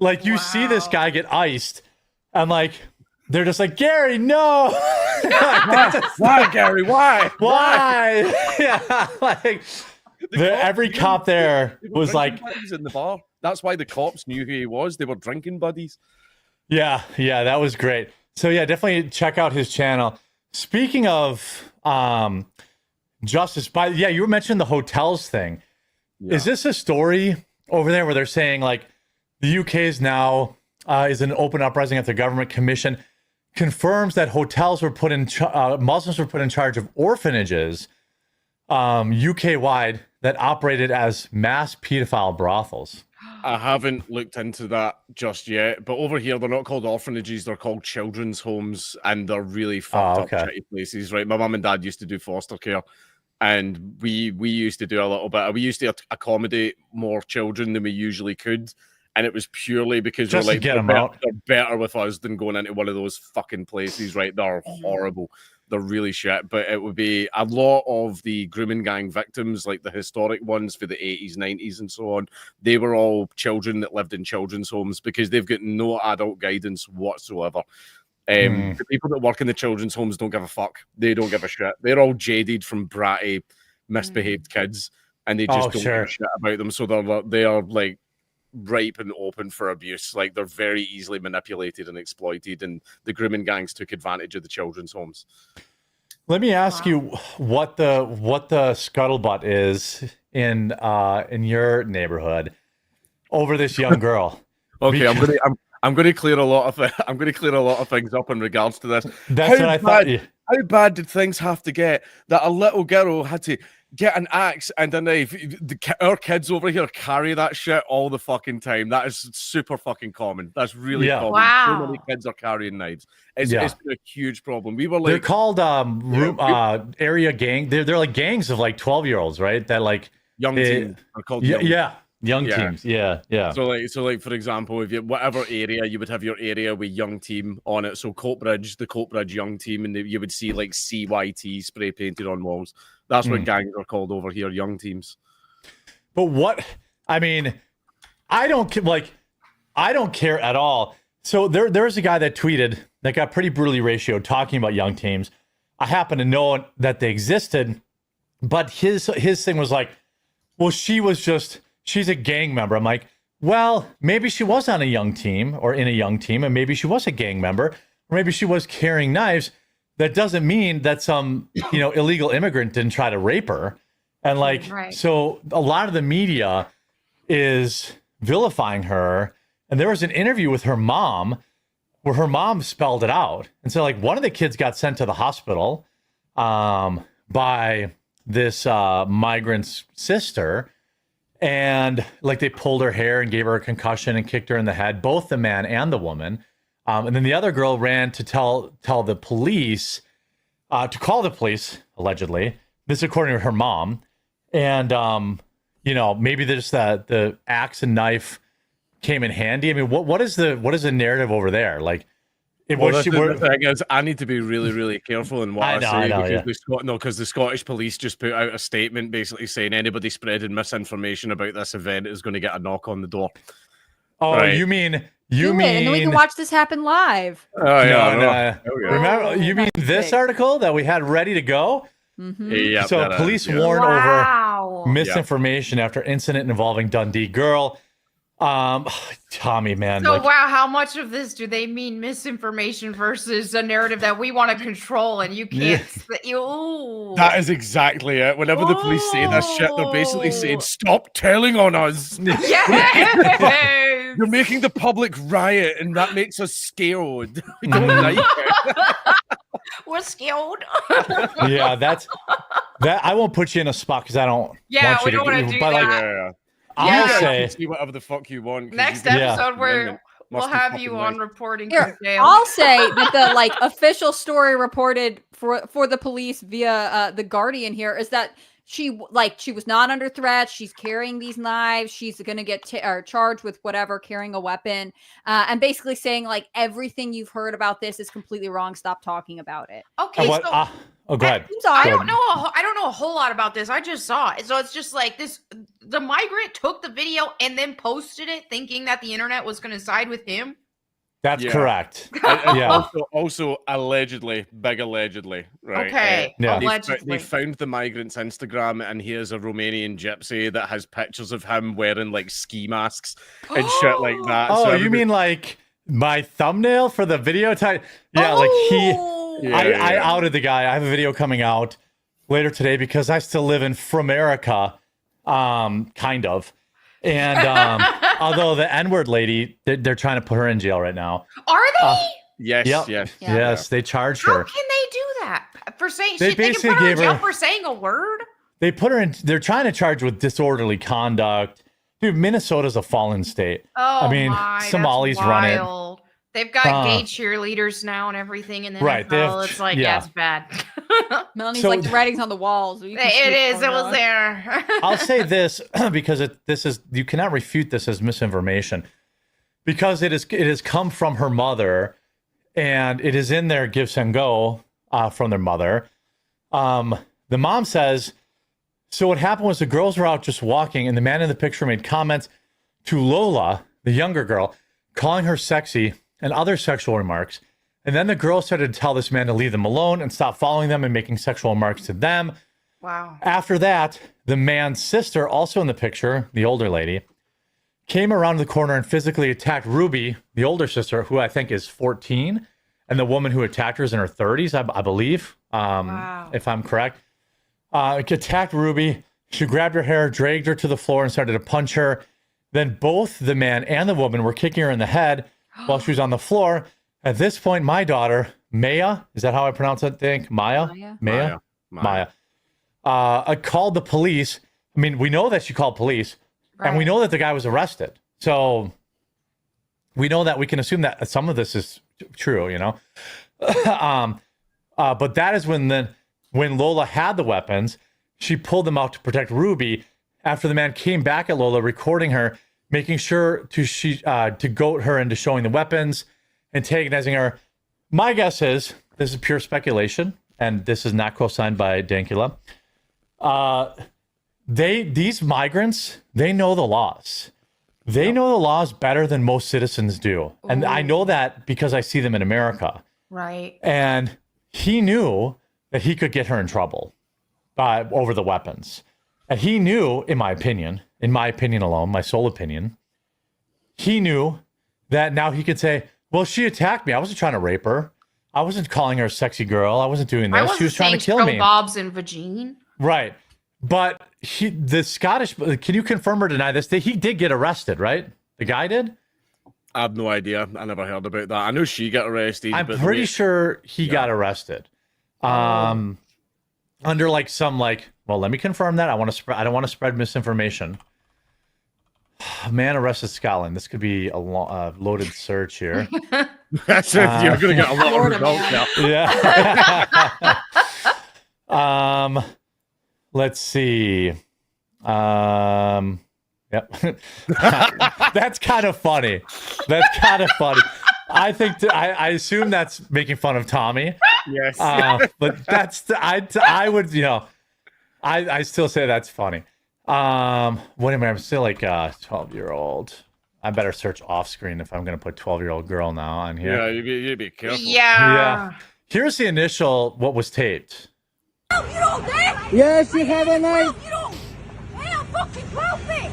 Like, you see this guy get iced, and they're just like, "Gary, no." Why, Gary? Why? Yeah, every cop there was like in the bar. That's why the cops knew who he was. They were drinking buddies. Yeah, that was great. So definitely check out his channel. Speaking of justice, you were mentioning the hotels thing. Yeah. Is this a story over there where they're saying the UK is now is an open uprising at the government commission confirms that hotels were put in Muslims were put in charge of orphanages UK wide that operated as mass pedophile brothels? I haven't looked into that just yet, but over here they're not called orphanages; they're called children's homes, and they're really fucked up, shitty places. Right? My mum and dad used to do foster care, and we used to do a little bit. We used to accommodate more children than we usually could, and it was purely because just we're get them out. They're better with us than going into one of those fucking places. Right? They're horrible. They're really shit, but it would be a lot of the grooming gang victims, like the historic ones for the 80s, 90s, and so on. They were all children that lived in children's homes because they've got no adult guidance whatsoever. The people that work in the children's homes don't give a fuck. They don't give a shit. They're all jaded from bratty, misbehaved kids, and they just don't give a shit about them. So they are ripe and open for abuse. Like, they're very easily manipulated and exploited, and the grooming gangs took advantage of the children's homes. Let me ask you what the scuttlebutt is in your neighborhood over this young girl. Okay, I'm going to clear a lot of things up in regards to this. That's what I thought. How bad did things have to get that a little girl had to get an axe and a knife? Our kids over here carry that shit all the fucking time. That is super fucking common. That's really common. Wow. So many kids are carrying knives. It's been a huge problem. We were they're called area gang. They're like gangs of 12-year-olds, right? That young teens are called young teams. Yeah. So for example, if you whatever area, you would have your area with young team on it. So the Coatbridge young team, and you would see CYT spray painted on walls. That's what gangs are called over here, young teams. But I mean, I don't care at all. So there's a guy that tweeted that got pretty brutally ratioed talking about young teams. I happen to know that they existed, but his thing was like, well, she's a gang member. I'm like, well, maybe she was on a young team or in a young team, and maybe she was a gang member, or maybe she was carrying knives. That doesn't mean that some, illegal immigrant didn't try to rape her. And So a lot of the media is vilifying her. And there was an interview with her mom where her mom spelled it out. And so one of the kids got sent to the hospital by this migrant's sister. And they pulled her hair and gave her a concussion and kicked her in the head, both the man and the woman. And then the other girl ran to tell the police, to call the police, allegedly. This according to her mom. And, maybe there's the axe and knife came in handy. I mean, what is the narrative over there? The thing is, I need to be really, really careful in what I say because the Scottish police just put out a statement basically saying anybody spreading misinformation about this event is going to get a knock on the door. Oh, right. You mean, and then we can watch this happen live. Oh yeah, no. Remember, you mean this article that we had ready to go? Mm-hmm. Yeah. So police warn over misinformation after incident involving Dundee girl. Tommy, man. So how much of this do they mean misinformation versus a narrative that we want to control and you can't? That is exactly it. Whenever the police say this shit, they're basically saying, "Stop telling on us." Yes! You're making the public riot, and that makes us scared. We don't like it. We're scared. Yeah, that. I won't put you in a spot because I don't. Yeah, we don't want to do that. I'll say see whatever the fuck you want. Next episode, we'll have you on reporting here, from jail. I'll say that the official story reported for the police via the Guardian here is that she was not under threat. She's carrying these knives. She's going to get charged with whatever, carrying a weapon, and basically saying everything you've heard about this is completely wrong. Stop talking about it. Okay, go ahead. I don't know a whole lot about this. I just saw it. So it's just this. The migrant took the video and then posted it thinking that the internet was going to side with him. That's correct. Also, allegedly, big allegedly, right? Okay. They found the migrant's Instagram, and he is a Romanian gypsy that has pictures of him wearing ski masks and shit like that. Oh, so you mean my thumbnail for the video type? Yeah, I outed the guy. I have a video coming out later today because I still live in Framerica, kind of. And although the N-word lady, they're trying to put her in jail right now. Are they? Yes, they charged her. How can they do that? For saying they can put her in jail for saying a word? They put her in. They're trying to charge with disorderly conduct. Dude, Minnesota's a fallen state. Oh, Somalis run it. They've got gay cheerleaders now and everything, and then it's it's bad. Melanie's the writing's on the walls. It is. It was there. I'll say this because you cannot refute this as misinformation because it has come from her mother, and it is in their Give Send Go from their mother. The mom says, so what happened was the girls were out just walking, and the man in the picture made comments to Lola, the younger girl, calling her sexy and other sexual remarks. And then the girls started to tell this man to leave them alone and stop following them and making sexual remarks to them. Wow. After that, the man's sister, also in the picture, the older lady, came around the corner and physically attacked Ruby, the older sister, who I think is 14, and the woman who attacked her is in her 30s, I believe, if I'm correct. Attacked Ruby. She grabbed her hair, dragged her to the floor, and started to punch her. Then both the man and the woman were kicking her in the head while she was on the floor. At this point, my daughter, Maya, is that how I pronounce it? Maya? Called the police. I mean, we know that she called police, and we know that the guy was arrested. So we know that we can assume that some of this is true, but that is when Lola had the weapons, she pulled them out to protect Ruby after the man came back at Lola, recording her, making sure to goat her into showing the weapons, antagonizing her. My guess is, this is pure speculation, and this is not co-signed by Dankula. these migrants, they know the laws. They know the laws better than most citizens do. And I know that because I see them in America. Right. And he knew that he could get her in trouble over the weapons. And he knew, in my opinion alone, my sole opinion, he knew that now he could say, well, she attacked me. I wasn't trying to rape her. I wasn't calling her a sexy girl. I wasn't doing this. She was trying to kill me. Bob's and vagine. Right. But the Scottish, can you confirm or deny this? He did get arrested, right? The guy did? I have no idea. I never heard about that. I know she got arrested. I'm pretty sure he got arrested. Under like some like, well, let me confirm that. I don't want to spread misinformation. Man arrested Scotland. This could be a loaded search here. That's it. You're gonna get a lot of results now. Yeah. Let's see. Yep. That's kind of funny. I think I assume that's making fun of Tommy. Yes. But I would, I still say that's funny. What am I? I'm still like a 12-year-old. I better search off screen if I'm going to put 12-year-old girl now on here. Yeah, you be careful. Yeah. Here's the initial, what was taped. You don't dare! Yes, you have a knife. You don't! Hey, I'm fucking 12 me!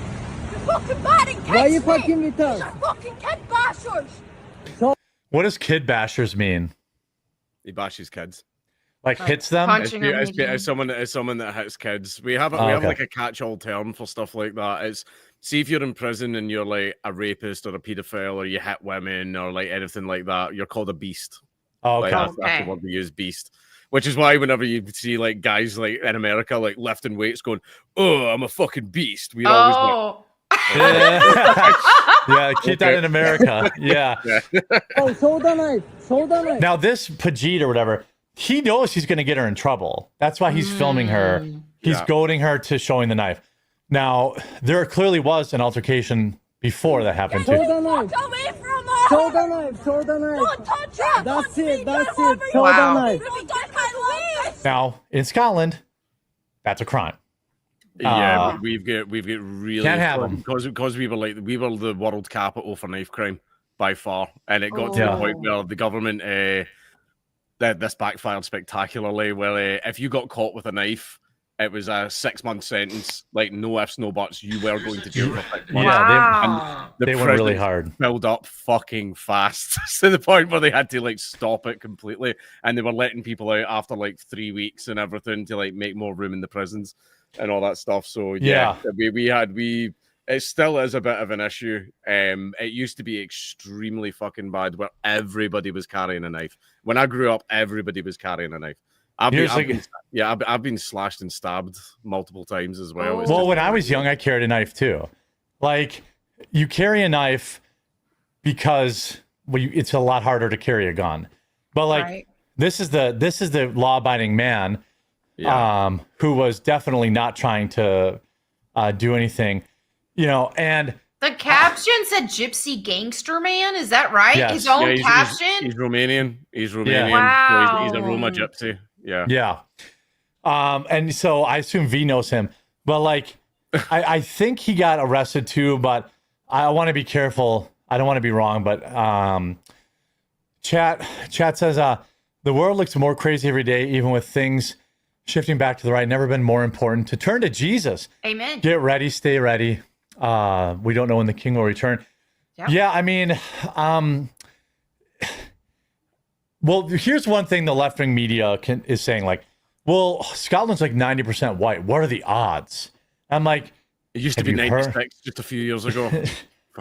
You're fucking bad and Why are you fucking with us? You're fucking kid bashers! What does kid bashers mean? He bashes kids. Like hits them? As someone that hits kids. We have like a catch-all term for stuff like that. It's, see if you're in prison and you're like a rapist or a pedophile or you hit women or like anything like that, you're called a beast. Oh, okay. Like, that's the word we use, beast. Which is why whenever you see like guys like in America like lifting weights going, oh, I'm a fucking beast. We always like, yeah, keep that in America. Yeah. Oh, show the knife. Now this Pajit or whatever, he knows he's going to get her in trouble. That's why he's filming her. He's goading her to showing the knife. Now, there clearly was an altercation before that happened too. Show the knife. Walk away from her! Show the knife. Don't touch her! That's it. Show the knife. Don't touch my legs! Now, in Scotland, that's a crime. Yeah, but we've got really can't have them because we were the world capital for knife crime by far, and it got to the point where the government that this backfired spectacularly. Where if you got caught with a knife, it was a 6-month sentence, like no ifs, no buts. You were going to jail for 6 months. Yeah, they went really hard. Filled up fucking fast to the point where they had to like stop it completely, and they were letting people out after like 3 weeks and everything to like make more room in the prisons and all that stuff. So it still is a bit of an issue. It used to be extremely fucking bad where everybody was carrying a knife. When I grew up, everybody was carrying a knife. I've been slashed and stabbed multiple times as well. Well, when I was young, I carried a knife too. Like, you carry a knife because it's a lot harder to carry a gun. But like, this is the law-abiding man. Who was definitely not trying to do anything, and the caption said "Gypsy Gangster Man." Is that right? Yes. His own caption. He's Romanian. Yeah. Wow. So he's a Roma gypsy. Yeah. And so I assume V knows him, but like, I think he got arrested too. But I want to be careful. I don't want to be wrong, but chat says the world looks more crazy every day, even with things shifting back to the right. Never been more important to turn to Jesus. Amen. Get ready, stay ready. We don't know when the King will return. Yep. Yeah, I mean, well, here's one thing the left-wing media is saying, like, well, Scotland's like 90% white. What are the odds? I'm like, it used to be 96 just a few years ago.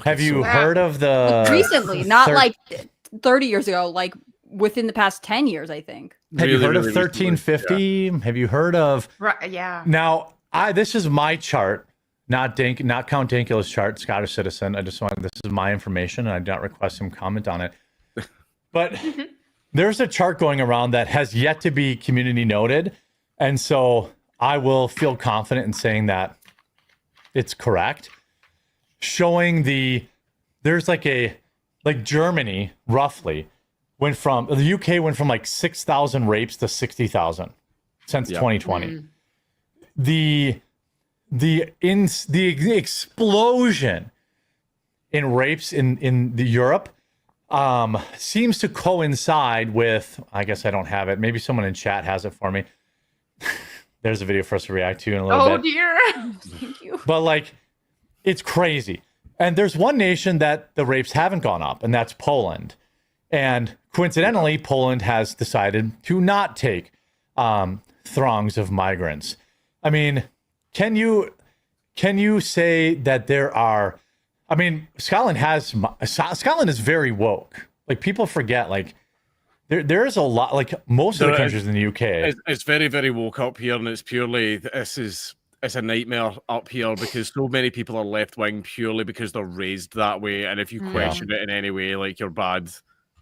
Have you heard of the recently? Not like 30 years ago, like within the past 10 years, I think. Have you heard of 1350? Yeah. Have you heard of? Right, yeah. Now, this is my chart, not Count Dankula's chart, Scottish citizen. This is my information, and I do not request him comment on it. But there's a chart going around that has yet to be community noted, and so I will feel confident in saying that it's correct. Showing there's like Germany roughly. The UK went from like 6,000 rapes to 60,000 since 2020. the explosion in rapes in the Europe seems to coincide with, I guess I don't have it. Maybe someone in chat has it for me. There's a video for us to react to in a little bit. Oh dear. Thank you. But like, it's crazy. And there's one nation that the rapes haven't gone up, and that's Poland. And coincidentally, Poland has decided to not take throngs of migrants. I mean, can you say that there are? I mean, Scotland is very woke. Like, people forget, like, there is a lot, like most of the countries in the UK. It's very, very woke up here, and it's purely it's a nightmare up here because so many people are left wing purely because they're raised that way, and if you question it in any way, like, you're bad.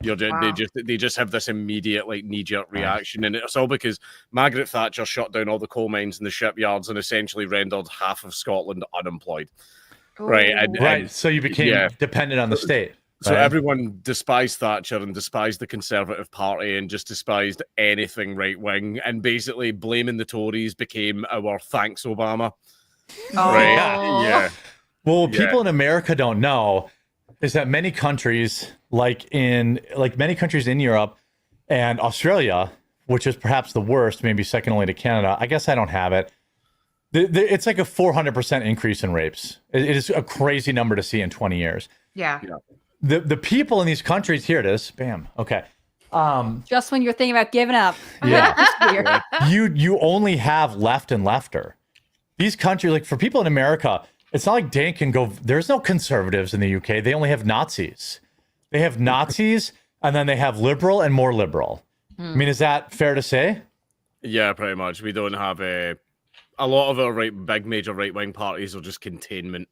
They just have this immediate, like, knee-jerk reaction, and it's all because Margaret Thatcher shut down all the coal mines and the shipyards and essentially rendered half of Scotland unemployed. Right, right. So you became dependent on the state. So everyone despised Thatcher and despised the Conservative Party and just despised anything right wing, and basically blaming the Tories became our thanks Obama. Right? Yeah. Well, what people in America don't know is that many countries, like many countries in Europe and Australia, which is perhaps the worst, maybe second only to Canada. I guess I don't have it. It's like a 400% increase in rapes. It is a crazy number to see in 20 years. Yeah. The people in these countries, here it is. Bam. Okay. Just when you're thinking about giving up. Yeah. You only have left and lefter. These countries, like, for people in America, it's not like Dane can go. There's no conservatives in the UK. They only have Nazis. They have Nazis, and then they have liberal and more liberal. I mean, is that fair to say? Yeah, pretty much. We don't have a lot of our big major right wing parties are just containment,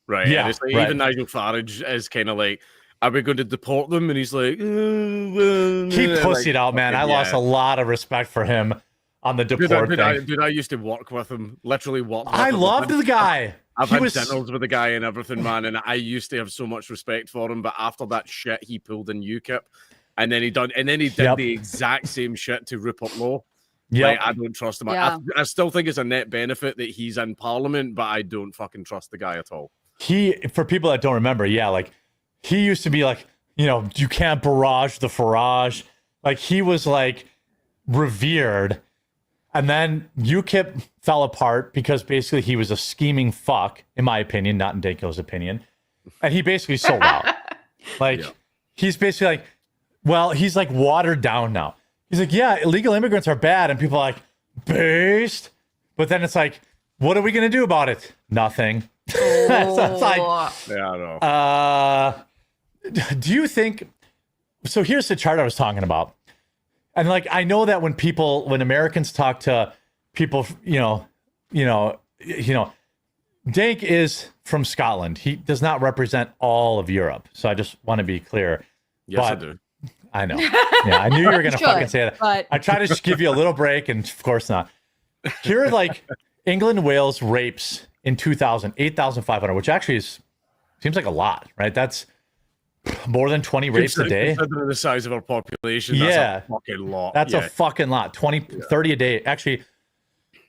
right? Yeah, and it's like, even Nigel Farage is kind of like, are we going to deport them? And he's like, he pussied out, man. I lost a lot of respect for him on the deport thing. I used to work with him, literally work with him. I loved the guy. I've had dinners with the guy and everything, man, and I used to have so much respect for him. But after that shit he pulled in UKIP, and then he did the exact same shit to Rupert Lowe. Yeah, like, I don't trust him. Yeah. I still think it's a net benefit that he's in Parliament, but I don't fucking trust the guy at all. For people that don't remember, like, he used to be like, you can't barrage the Farage. Like, he was like revered. And then UKIP fell apart because basically he was a scheming fuck, in my opinion, not in Dankula's opinion. And he basically sold out. Like, he's basically like, well, he's like watered down now. He's like, yeah, illegal immigrants are bad. And people are like, based. But then it's like, what are we going to do about it? Nothing. So it's like, yeah, I know. Do you think, so here's the chart I was talking about. And like, I know that when Americans talk to people, Dank is from Scotland. He does not represent all of Europe. So I just want to be clear. Yes, I do. I know. Yeah, I knew you were going to fucking say that. But... I try to just give you a little break, and of course not. Here are like England, Wales rapes in 2000, 8,500, which actually seems like a lot, right? That's more than 20 rapes a day. Considering the size of our population, that's a fucking lot. That's a fucking lot. 30 a day. Actually,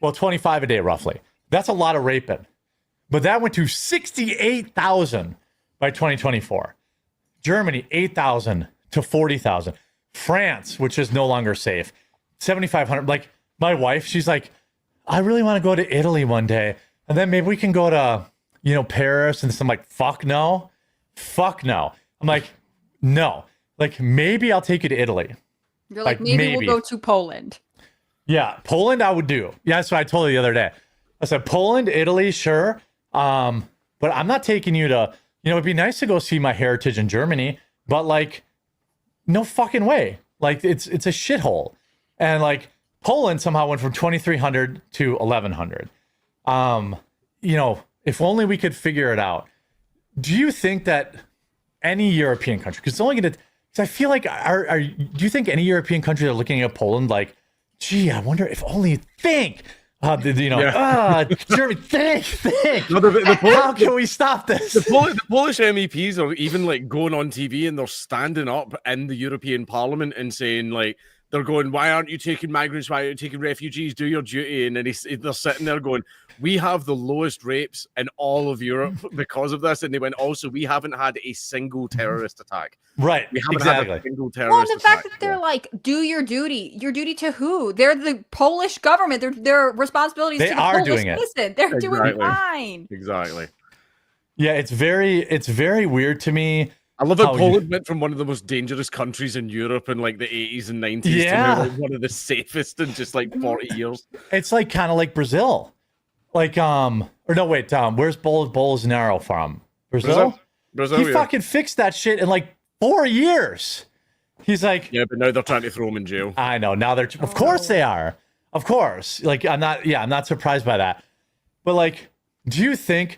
well, 25 a day roughly. That's a lot of raping. But that went to 68,000 by 2024. Germany, 8,000 to 40,000. France, which is no longer safe, 7,500. Like, my wife, she's like, I really want to go to Italy one day. And then maybe we can go to, Paris. And so I'm like, fuck no. I'm like, no. Like, maybe I'll take you to Italy. You're like, maybe we'll go to Poland. Yeah, Poland I would do. Yeah, that's what I told you the other day. I said, Poland, Italy, sure. But I'm not taking you to, it'd be nice to go see my heritage in Germany, but like, no fucking way. Like, it's a shithole. And like, Poland somehow went from 2,300 to 1,100. If only we could figure it out. Do you think that any European country, because it's only going to, because I feel like, do you think any European countries are looking at Poland like, gee, I wonder if only think, Germany, think. No, how can we stop this? The Polish MEPs are even like going on TV and they're standing up in the European Parliament and saying like, they're going, why aren't you taking migrants? Why aren't you taking refugees? Do your duty. And then they're sitting there going, we have the lowest rapes in all of Europe because of this. And they went, also, we haven't had a single terrorist attack. Right. We haven't exactly. had a single terrorist Well, the fact attack. that they're like, do your duty. Your duty to who? They're the Polish government. Their responsibilities They to the are Polish doing it. citizen. They're doing Exactly. fine. Exactly. Yeah, it's very weird to me. I love that Poland went from one of the most dangerous countries in Europe in like the 80s and 90s to now like one of the safest in just like 40 years. It's like kind of like Brazil. Like or no wait, where's Bolsonaro from? Brazil? He fucking fixed that shit in like 4 years. He's like, yeah, but now they're trying to throw him in jail. I know. Now they're of course they are. Of course. Like I'm not surprised by that. But like, do you think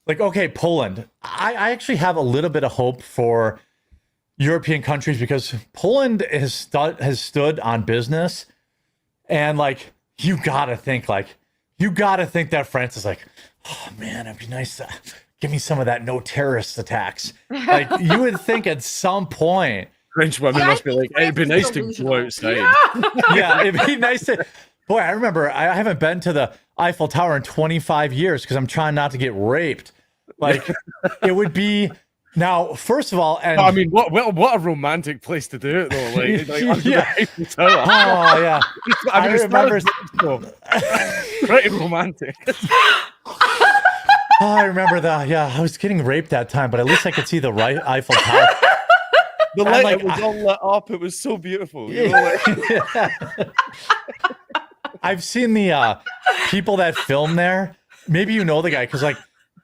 like, okay, Poland, I actually have a little bit of hope for European countries because Poland has stood on business, and like you gotta think that France is like, oh man, it'd be nice to give me some of that no terrorist attacks. Like you would think at some point French women must be like, it'd be nice to go outside. Yeah, it'd be nice to. Boy, I remember I haven't been to the Eiffel Tower in 25 years because I'm trying not to get raped. Like it would be now. First of all, and I mean, what a romantic place to do it though. Like yeah. Oh yeah. I mean, remember. Pretty romantic. I remember that. Yeah, I was getting raped that time, but at least I could see the right Eiffel Tower. The light was all lit up. It was so beautiful. You know, like... I've seen the people that film there. Maybe you know the guy because like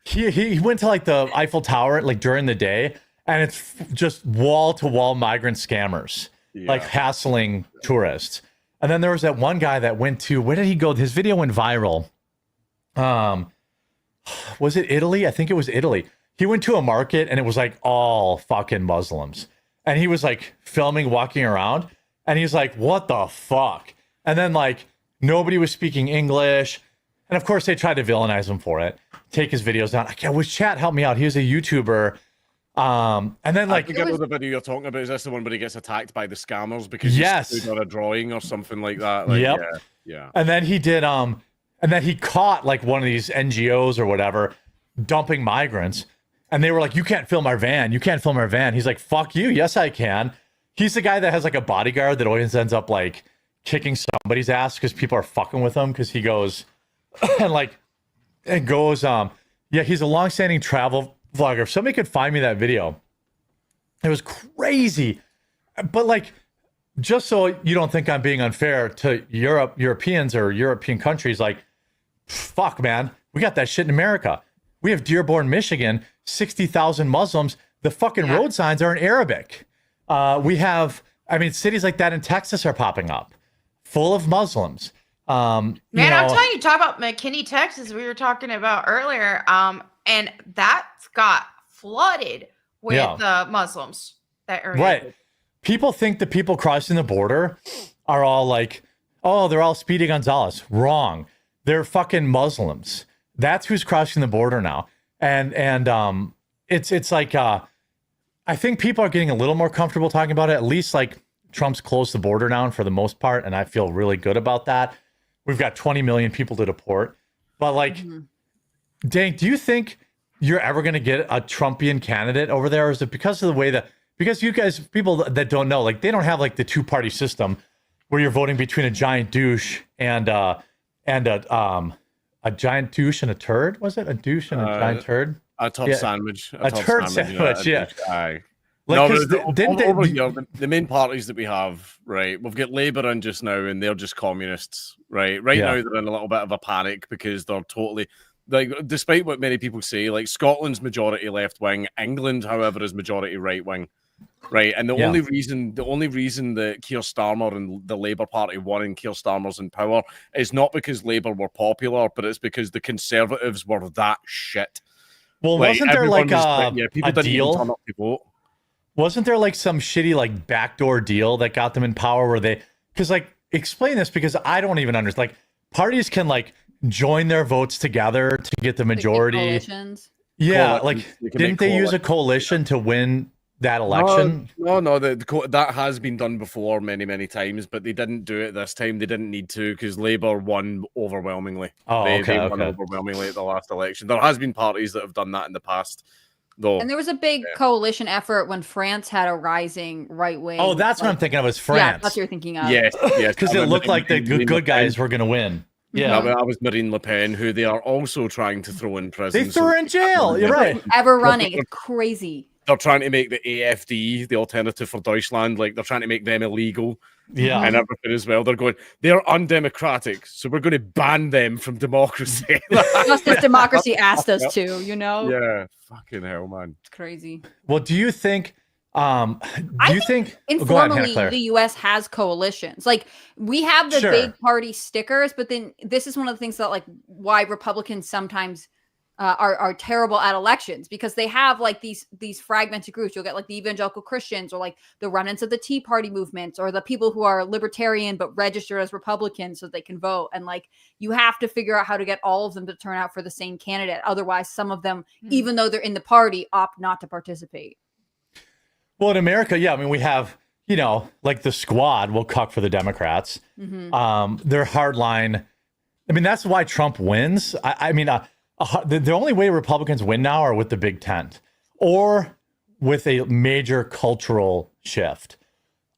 he went to like the Eiffel Tower like during the day, and it's just wall to wall migrant scammers like hassling tourists. And then there was that one guy that went to, where did he go? His video went viral. Was it Italy? I think it was Italy. He went to a market and it was like all fucking Muslims. And he was like filming, walking around, and he's like, what the fuck? And then like nobody was speaking English. And of course they tried to villainize him for it, take his videos down. I wish chat help me out. He was a YouTuber. And then like, I forget what the video you're talking about. Is this the one where he gets attacked by the scammers because he's on a drawing or something like that? Like, yeah. And then he did, and then he caught like one of these NGOs or whatever dumping migrants. And they were like, you can't film our van. You can't film our van. He's like, fuck you. Yes, I can. He's the guy that has like a bodyguard that always ends up like kicking somebody's ass because people are fucking with him because he goes he's a longstanding travel vlogger. If somebody could find me that video, it was crazy. But like, just so you don't think I'm being unfair to Europeans or European countries, like, fuck, man, we got that shit in America. We have Dearborn, Michigan, 60,000 Muslims. The fucking road signs are in Arabic. We have, cities like that in Texas are popping up, full of Muslims. I'm telling you, talk about McKinney, Texas, we were talking about earlier, and that's got flooded with Muslims. That area. Right. People think the people crossing the border are all like, oh, they're all Speedy Gonzalez. Wrong. They're fucking Muslims. That's who's crossing the border now. And it's like, I think people are getting a little more comfortable talking about it. At least like Trump's closed the border down for the most part. And I feel really good about that. We've got 20 million people to deport. But like, Dank, do you think you're ever going to get a Trumpian candidate over there? Or is it because of the way because you guys, people that don't know, like they don't have like the two-party system where you're voting between a giant douche and a giant douche and a turd? Was it a douche and a giant turd? A top sandwich. A turd sandwich, yeah. Like, the main parties that we have, right? We've got Labour in just now, and they're just communists, right? Right now, they're in a little bit of a panic because they're totally, like, despite what many people say, like Scotland's majority left wing, England, however, is majority right wing, right? And the only reason that Keir Starmer and the Labour Party won and Keir Starmer's in power is not because Labour were popular, but it's because the Conservatives were that shit. Well, like, wasn't there like people didn't deal? Even turn up to vote. Wasn't there like some shitty like backdoor deal that got them in power where because like explain this because I don't even understand. Like parties can like join their votes together to get the majority. Coalitions. Yeah, like didn't they use a coalition to win that election? No. That has been done before many times, but they didn't do it this time. They didn't need to because Labour won overwhelmingly. They won overwhelmingly at the last election. There has been parties that have done that in the past, though. And there was a big coalition effort when France had a rising right wing. Oh, that's what I'm thinking of. Was France? Yeah, that's what you're thinking of. Yes, because it looked like the good guys were going to win. Yeah, that was Marine Le Pen, who they are also trying to throw in prison. They threw her in jail. You're right. Ever running. It's crazy. They're trying to make the AFD, the Alternative for Deutschland, like they're trying to make them illegal. Yeah. And everything as well. They're undemocratic, so we're going to ban them from democracy. Justice democracy asked us to, you know? Yeah. Fucking hell, man. It's crazy. Well, do you think informally the US has coalitions? Like we have the big party stickers, but then this is one of the things that like why Republicans sometimes are terrible at elections, because they have like these fragmented groups. You'll get like the evangelical Christians or like the run-ins of the Tea Party movement or the people who are libertarian but registered as Republicans so they can vote. And like you have to figure out how to get all of them to turn out for the same candidate. Otherwise, some of them, even though they're in the party, opt not to participate. Well, in America, yeah, I mean, we have, like the Squad will cuck for the Democrats. They're hardline. I mean, that's why Trump wins. The only way Republicans win now are with the Big Tent or with a major cultural shift.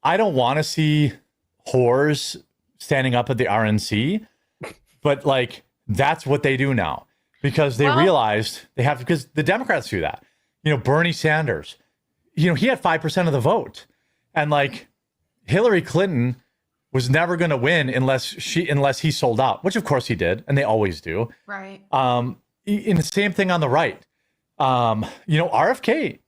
I don't want to see whores standing up at the RNC, but like that's what they do now because they realized they have, because the Democrats do that. Bernie Sanders, he had 5% of the vote, and like Hillary Clinton was never going to win unless he sold out, which of course he did, and they always do. Right. In the same thing on the right. RFK,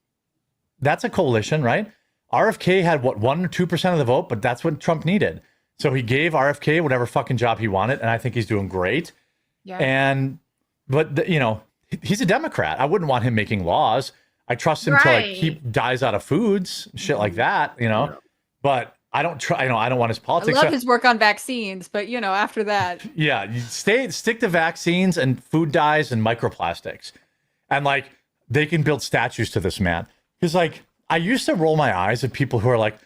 that's a coalition, right? RFK had 1 or 2% of the vote, but that's what Trump needed. So he gave RFK whatever fucking job he wanted, and I think he's doing great. Yeah. But he's a Democrat. I wouldn't want him making laws. I trust him to like keep dies out of foods, shit like that, Yeah. But I don't want his politics. I love his work on vaccines, but after that. Yeah, you stick to vaccines and food dyes and microplastics. And like they can build statues to this man. Because like I used to roll my eyes at people who are like,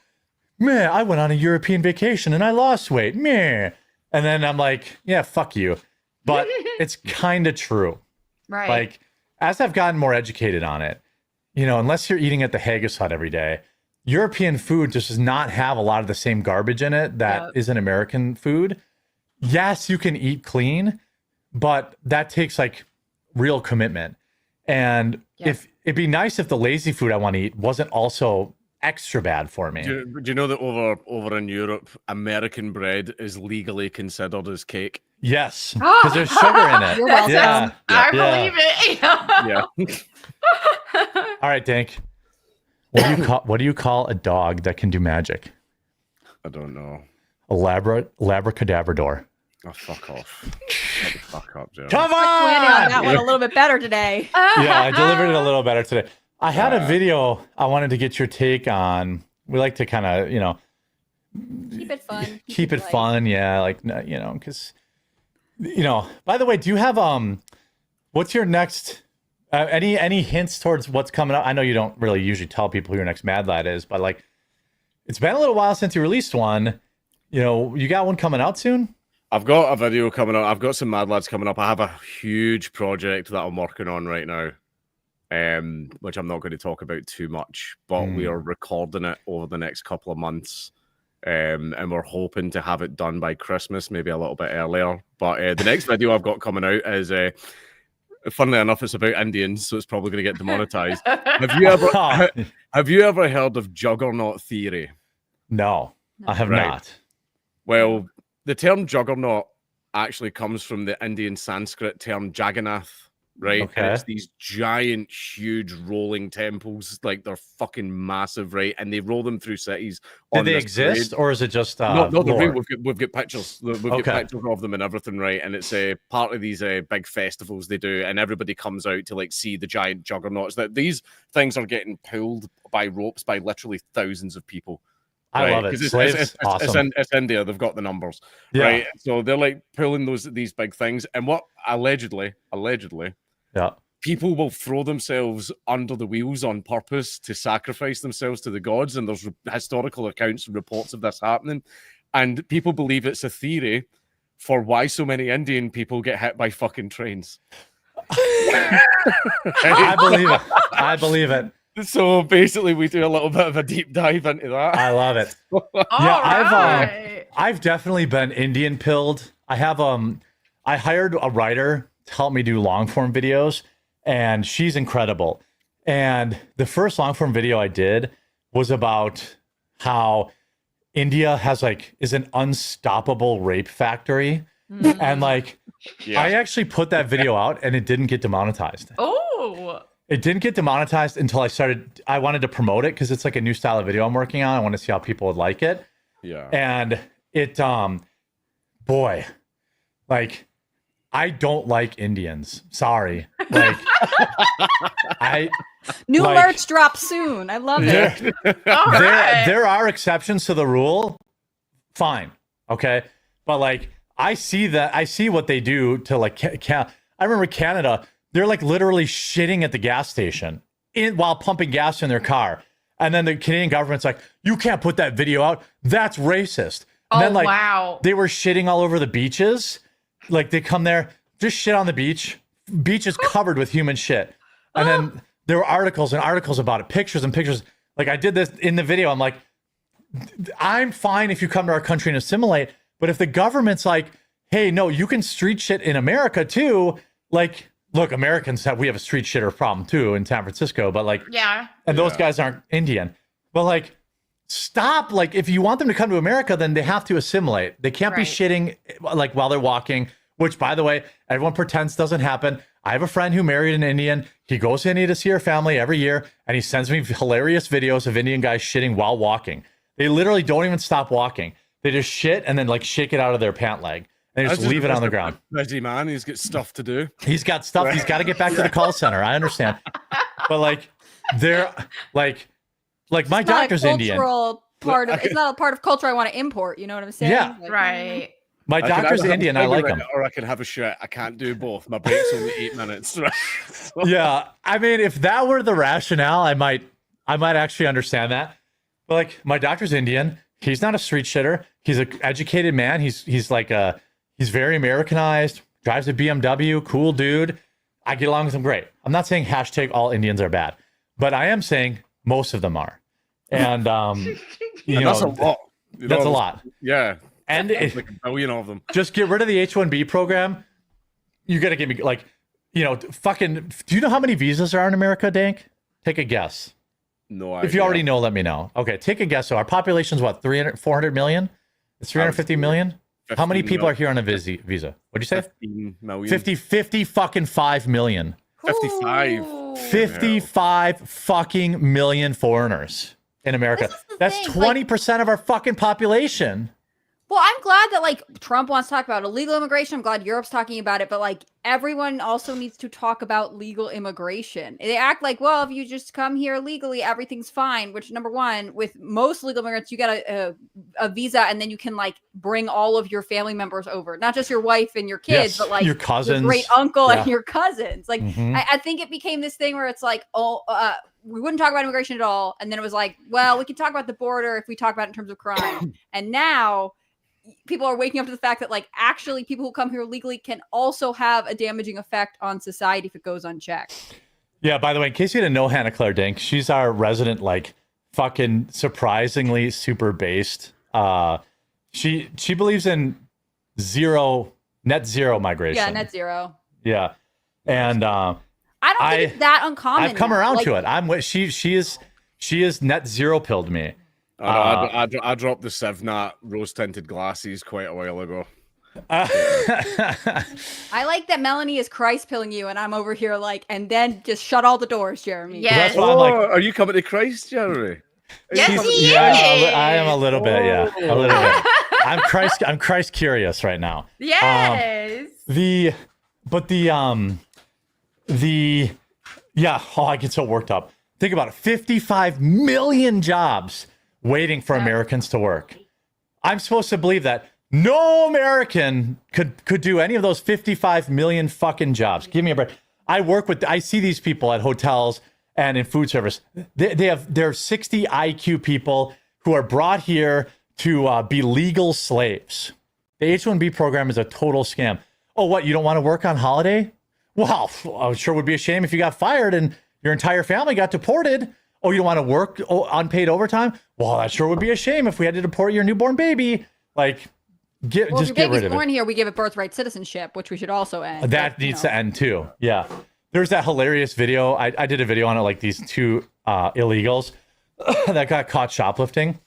"Meh, I went on a European vacation and I lost weight." Meh. And then I'm like, "Yeah, fuck you." But it's kind of true. Right. Like as I've gotten more educated on it, unless you're eating at the Haggis Hut every day, European food just does not have a lot of the same garbage in it that is in American food. Yes, you can eat clean, but that takes like real commitment. And if it'd be nice if the lazy food I want to eat wasn't also extra bad for me. Do you know that over in Europe, American bread is legally considered as cake? Yes, because there's sugar in it. You're welcome. Yeah. I believe it. Yeah. All right, Dank. What do you call a dog that can do magic? I don't know. A labracadabrador. Oh, fuck off. Shut the fuck up, Joe. Come on! on! That one a little bit better today. Yeah, I delivered it a little better today. I had a video I wanted to get your take on. We like to kind of, keep it fun. Keep it fun, yeah. Like, because, by the way, do you have, what's your next... any hints towards what's coming up? I know you don't really usually tell people who your next Mad Lad is, but like, it's been a little while since you released one. You got one coming out soon? I've got a video coming out. I've got some Mad Lads coming up. I have a huge project that I'm working on right now, which I'm not going to talk about too much, but we are recording it over the next couple of months. And we're hoping to have it done by Christmas, maybe a little bit earlier. But the next video I've got coming out is... funnily enough, it's about Indians, so it's probably going to get demonetized. Have you ever heard of juggernaut theory? No, I have not. Well, the term juggernaut actually comes from the Indian Sanskrit term Jagannath, right? Okay. And it's these giant, huge rolling temples, like they're fucking massive, right? And they roll them through cities. Did they exist, or is it just no? lore? We've got pictures. We've got pictures of them and everything, right? And it's a part of these big festivals they do, and everybody comes out to like see the giant juggernauts. That these things are getting pulled by ropes by literally thousands of people. I love it. Slaves, awesome. It's India. They've got the numbers, yeah. Right? So they're like pulling these big things, and what allegedly, yeah, people will throw themselves under the wheels on purpose to sacrifice themselves to the gods, and there's historical accounts and reports of this happening, and people believe it's a theory for why so many Indian people get hit by fucking trains. I believe it. I believe it. So basically, we do a little bit of a deep dive into that. I love it. I've definitely been Indian pilled. I hired a writer to help me do long form videos, and she's incredible. And the first long form video I did was about how India is an unstoppable rape factory. And I actually put that video out and it didn't get demonetized. Oh, it didn't get demonetized until I wanted to promote it because it's like a new style of video I'm working on. I want to see how people would like it. Yeah. And it, boy, I don't like Indians. Sorry. New merch drops soon. I love it. There are exceptions to the rule. Fine. Okay. But I see what they do to I remember Canada, they're literally shitting at the gas station while pumping gas in their car. And then the Canadian government's like, you can't put that video out. That's racist. And then wow. They were shitting all over the beaches. They come there, just shit on the beach. Beach is covered with human shit. And then there were articles and articles about it, pictures and pictures. I did this in the video. I'm like, I'm fine if you come to our country and assimilate. But if the government's like, hey, no, you can street shit in America too. Look, Americans we have a street shitter problem too in San Francisco. But and those guys aren't Indian. But stop. If you want them to come to America, then they have to assimilate. They can't be shitting while they're walking, which, by the way, everyone pretends doesn't happen. I have a friend who married an Indian. He goes to India to see her family every year, and he sends me hilarious videos of Indian guys shitting while walking. They literally don't even stop walking. They just shit and then shake it out of their pant leg. And they just leave it on the ground. Busy man, he's got stuff to do. He's got stuff. He's got to get back to the call center. I understand. But they're my doctor's Indian. It's not a part of culture I want to import. You know what I'm saying? Yeah. Right. My doctor's Indian. I like him. Or I can have a shirt. I can't do both. My break's only 8 minutes. Yeah. I mean, if that were the rationale, I might actually understand that. But my doctor's Indian. He's not a street shitter. He's an educated man. He's very Americanized, drives a BMW, cool dude. I get along with him great. I'm not saying hashtag all Indians are bad, but I am saying most of them are. And, that's a lot. That's a lot. Yeah. And a billion of them. Just get rid of the H-1B program. You got to give me fucking, do you know how many visas there are in America, Dank? Take a guess. No idea. If you already know, let me know. Okay, take a guess. So our population's what, 400 million? It's 350 million? How many people are here on a visa? What'd you say? 15 million. 50 fucking 5 million. 55. 55 fucking million foreigners in America. That's 20% of our fucking population. Well, I'm glad that Trump wants to talk about illegal immigration. I'm glad Europe's talking about it, but everyone also needs to talk about legal immigration. They act well, if you just come here legally, everything's fine. Which, number one, with most legal immigrants, you get a visa, and then you can bring all of your family members over, not just your wife and your kids, but your cousins, your great uncle and your cousins. Mm-hmm. I think it became this thing where it's we wouldn't talk about immigration at all, and then it was well, we can talk about the border if we talk about it in terms of crime, and now people are waking up to the fact that actually people who come here legally can also have a damaging effect on society if it goes unchecked. Yeah, by the way, in case you didn't know Hannah Claire Dink, she's our resident fucking surprisingly super based. She believes in net zero migration. Yeah, net zero. Yeah. And I don't think it's that uncommon. I've come around to it. I'm with she is net zero pilled me. I dropped the Sevnat rose tinted glasses quite a while ago. I like that Melanie is Christ pilling you, and I'm over here and then just shut all the doors, Jeremy. Yes. Are you coming to Christ, Jeremy? Yes, he is. I am a little bit. Yeah, a little bit. I'm Christ curious right now. Yes. I get so worked up. Think about it. 55 million jobs waiting for Americans to work. I'm supposed to believe that no American could do any of those 55 million fucking jobs. Give me a break. I see these people at hotels and in food service. They're 60 IQ people who are brought here to be legal slaves. The H-1B program is a total scam. Oh, what? You don't want to work on holiday? Well, it sure would be a shame if you got fired and your entire family got deported. Oh, you don't want to work unpaid overtime? Well, that sure would be a shame if we had to deport your newborn baby. Like, just get rid of it. Born here, we give it birthright citizenship, which we should also end. That needs to end too. Yeah. There's that hilarious video. I did a video on it, like these two illegals that got caught shoplifting.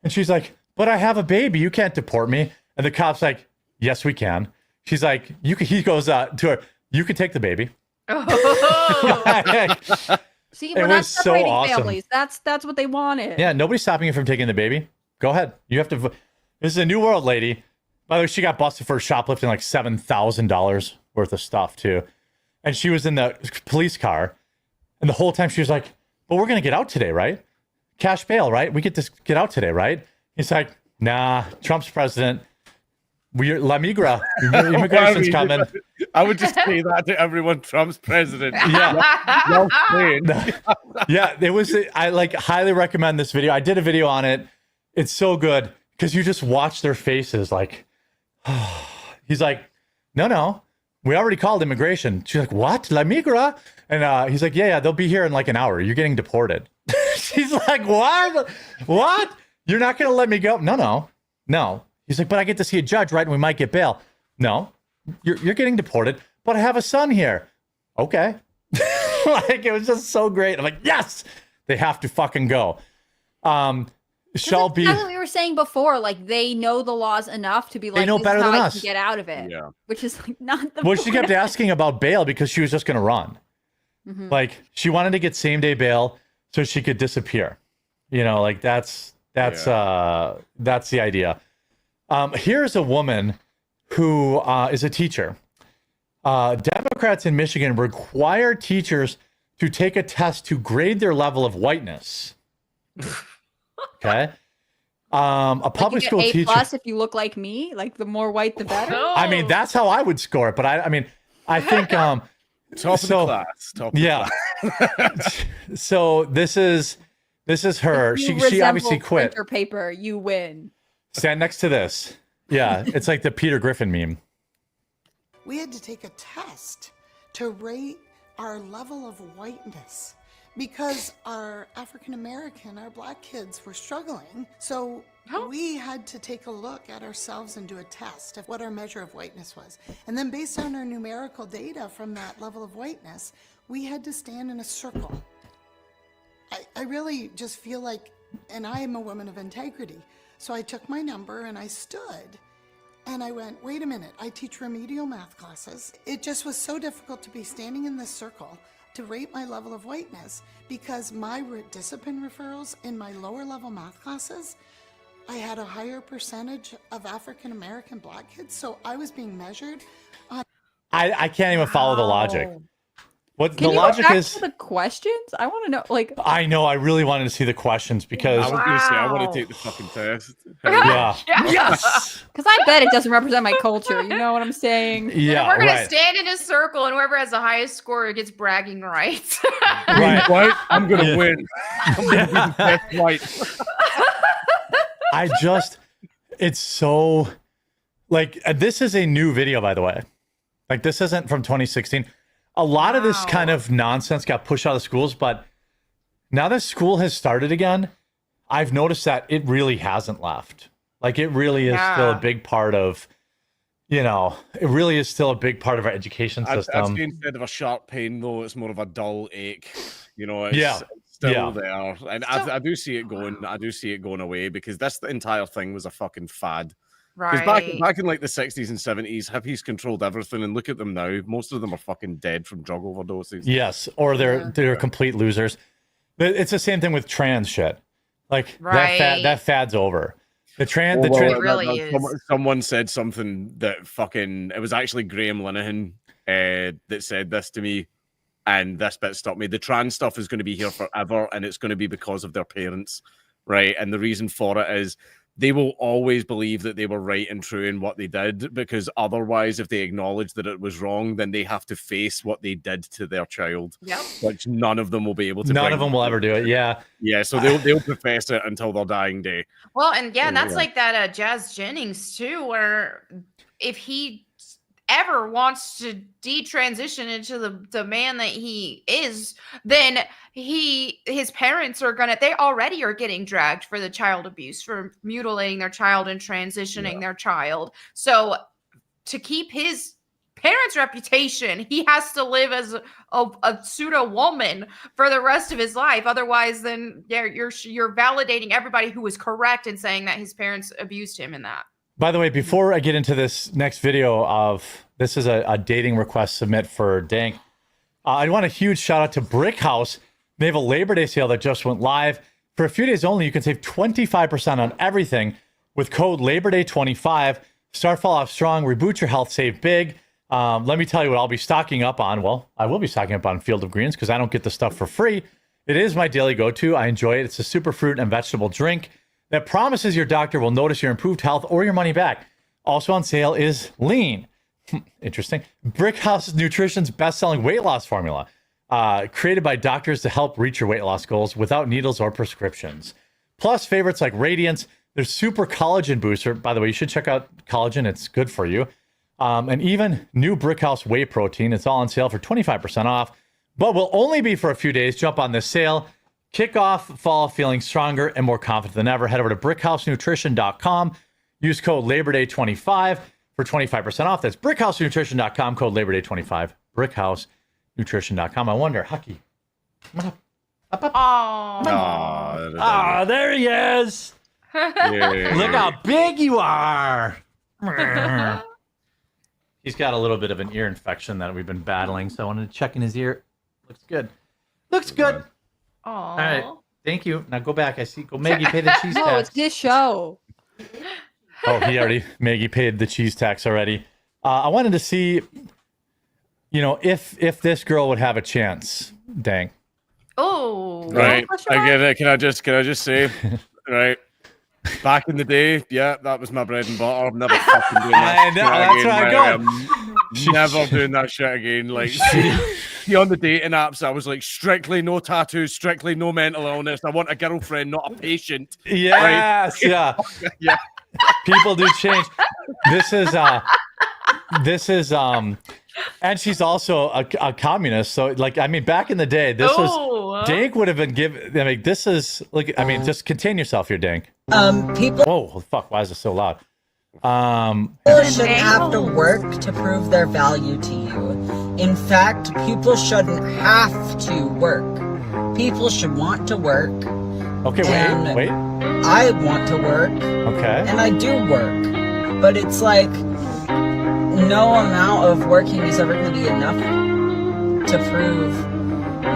And she's like, but I have a baby. You can't deport me. And the cop's like, yes, we can. She's like, he goes to her, you can take the baby. See, we're not separating families. That's what they wanted. Yeah, nobody's stopping you from taking the baby. Go ahead. You have to. This is a new world, lady. By the way, she got busted for shoplifting like $7,000 worth of stuff too. And she was in the police car. And the whole time she was like, but we're going to get out today, right? Cash bail, right? We get to get out today, right? He's like, nah, Trump's president. We're La Migra. Immigration's coming. I would just say that to everyone. Trump's president. Yeah. Yeah, it was. I like highly recommend this video. I did a video on it. It's so good because you just watch their faces. Like, he's like, no, we already called immigration. She's like, what? La Migra? And he's like, yeah, they'll be here in like an hour. You're getting deported. She's like, what? You're not going to let me go? No. He's like, but I get to see a judge, right? And we might get bail. No, you're getting deported, but I have a son here. Okay. Like, it was just so great. I'm like, yes, they have to fucking go. Shelby. That's what we were saying before. Like, they know the laws enough to be like, they know better than us. Get out of it. Yeah. Which is like not the Well, she kept asking about bail because she was just going to run. Mm-hmm. Like, she wanted to get same day bail so she could disappear. You know, like that's the idea. Here's a woman who is a teacher. Democrats in Michigan require teachers to take a test to grade their level of whiteness. Okay. A public school A+ teacher. if you look like me, like the more white, the better. I mean, that's how I would score it. But I think top of the class. Class. So this is her. She obviously quit. Printer paper, you win. Stand next to this. Yeah, it's like the Peter Griffin meme. We had to take a test to rate our level of whiteness because our our black kids were struggling. So we had to take a look at ourselves and do a test of what our measure of whiteness was. And then based on our numerical data from that level of whiteness, we had to stand in a circle. I really just feel like, and I am a woman of integrity, so I took my number and I stood and I went, wait a minute, I teach remedial math classes. It just was so difficult to be standing in this circle to rate my level of whiteness because my discipline referrals in my lower level math classes, I had a higher percentage of African American black kids, so I was being measured on. I can't even follow the logic. What Can the you logic go back is? to the questions? I want to know. Like, I know. I really wanted to see the questions because I was going to say I want to take the fucking test. Yeah. Yes. because I bet it doesn't represent my culture. You know what I'm saying? Yeah. We're gonna right. stand in a circle, and whoever has the highest score gets bragging rights. Right. White, I'm going to win. I'm going to be the best white. It's so like this is a new video, by the way. Like this isn't from 2016. A lot of this kind of nonsense got pushed out of schools, but now that school has started again, I've noticed that it really hasn't left. Like it really is still a big part of, it really is still a big part of our education system. I'd say instead of a sharp pain, though, it's more of a dull ache. It's still there. And I do see it going. I do see it going away because the entire thing was a fucking fad. Because back in like the 60s and 70s, hippies controlled everything, and look at them now. Most of them are fucking dead from drug overdoses. Yes, or they're complete losers. It's the same thing with trans shit. Like that fad's over. It really is. Someone said something that fucking. It was actually Graham Linehan that said this to me, and this bit stopped me. The trans stuff is going to be here forever, and it's going to be because of their parents, right? And the reason for it is they will always believe that they were right and true in what they did, because otherwise, if they acknowledge that it was wrong, then they have to face what they did to their child, which none of them will be able to. None of them will ever do it. Yeah. Yeah. So they'll profess it until their dying day. Well, and that's like that Jazz Jennings too, where if he ever wants to detransition into the man that he is, then his parents are they already are getting dragged for the child abuse, for mutilating their child and transitioning their child. So to keep his parents' reputation, he has to live as a pseudo woman for the rest of his life. Otherwise, then you're validating everybody who was correct in saying that his parents abused him in that. By the way, before I get into this next video this is a dating request submit for Dank. I want a huge shout out to Brick House. They have a Labor Day sale that just went live. For a few days only, you can save 25% on everything with code LaborDay25. Start fall off strong, reboot your health, save big. Let me tell you what I'll be stocking up on. Well, I will be stocking up on Field of Greens because I don't get the stuff for free. It is my daily go-to. I enjoy it. It's a super fruit and vegetable drink that promises your doctor will notice your improved health or your money back. Also on sale is Lean. Interesting. Brick House Nutrition's best-selling weight loss formula, created by doctors to help reach your weight loss goals without needles or prescriptions. Plus favorites like Radiance, their super collagen booster. By the way, you should check out collagen. It's good for you. And even new Brick House whey protein. It's all on sale for 25% off, but will only be for a few days. Jump on this sale. Kick off fall feeling stronger and more confident than ever. Head over to brickhousenutrition.com. Use code LaborDay25 for 25% off. That's brickhousenutrition.com, code LaborDay25. Brickhousenutrition.com. I wonder, Hucky. Come on up. There he is. Yeah. Look how big you are. He's got a little bit of an ear infection that we've been battling, so I wanted to check in his ear. Looks good. Looks good. All right. Thank you. Now go back. I see. Go, Maggie, pay the cheese tax. No, it's this show. Oh, Maggie paid the cheese tax already. I wanted to see, if this girl would have a chance. Dang. Oh. Right. I get it. Can I just say, right. Back in the day, yeah, that was my bread and butter. I'm never fucking doing that. That's where I'm going. Never doing that shit again. Like, see, on the dating apps, I was like, strictly no tattoos, strictly no mental illness. I want a girlfriend, not a patient. Yes, right? Yeah. People do change. This is and she's also a communist. So back in the day, Dank would have been given. This is just contain yourself here, Dank. People. Whoa, fuck! Why is it so loud? People shouldn't have to work to prove their value to you. In fact, people shouldn't have to work. People should want to work. Okay, wait. I want to work. Okay. And I do work. But it's like, no amount of working is ever going to be enough to prove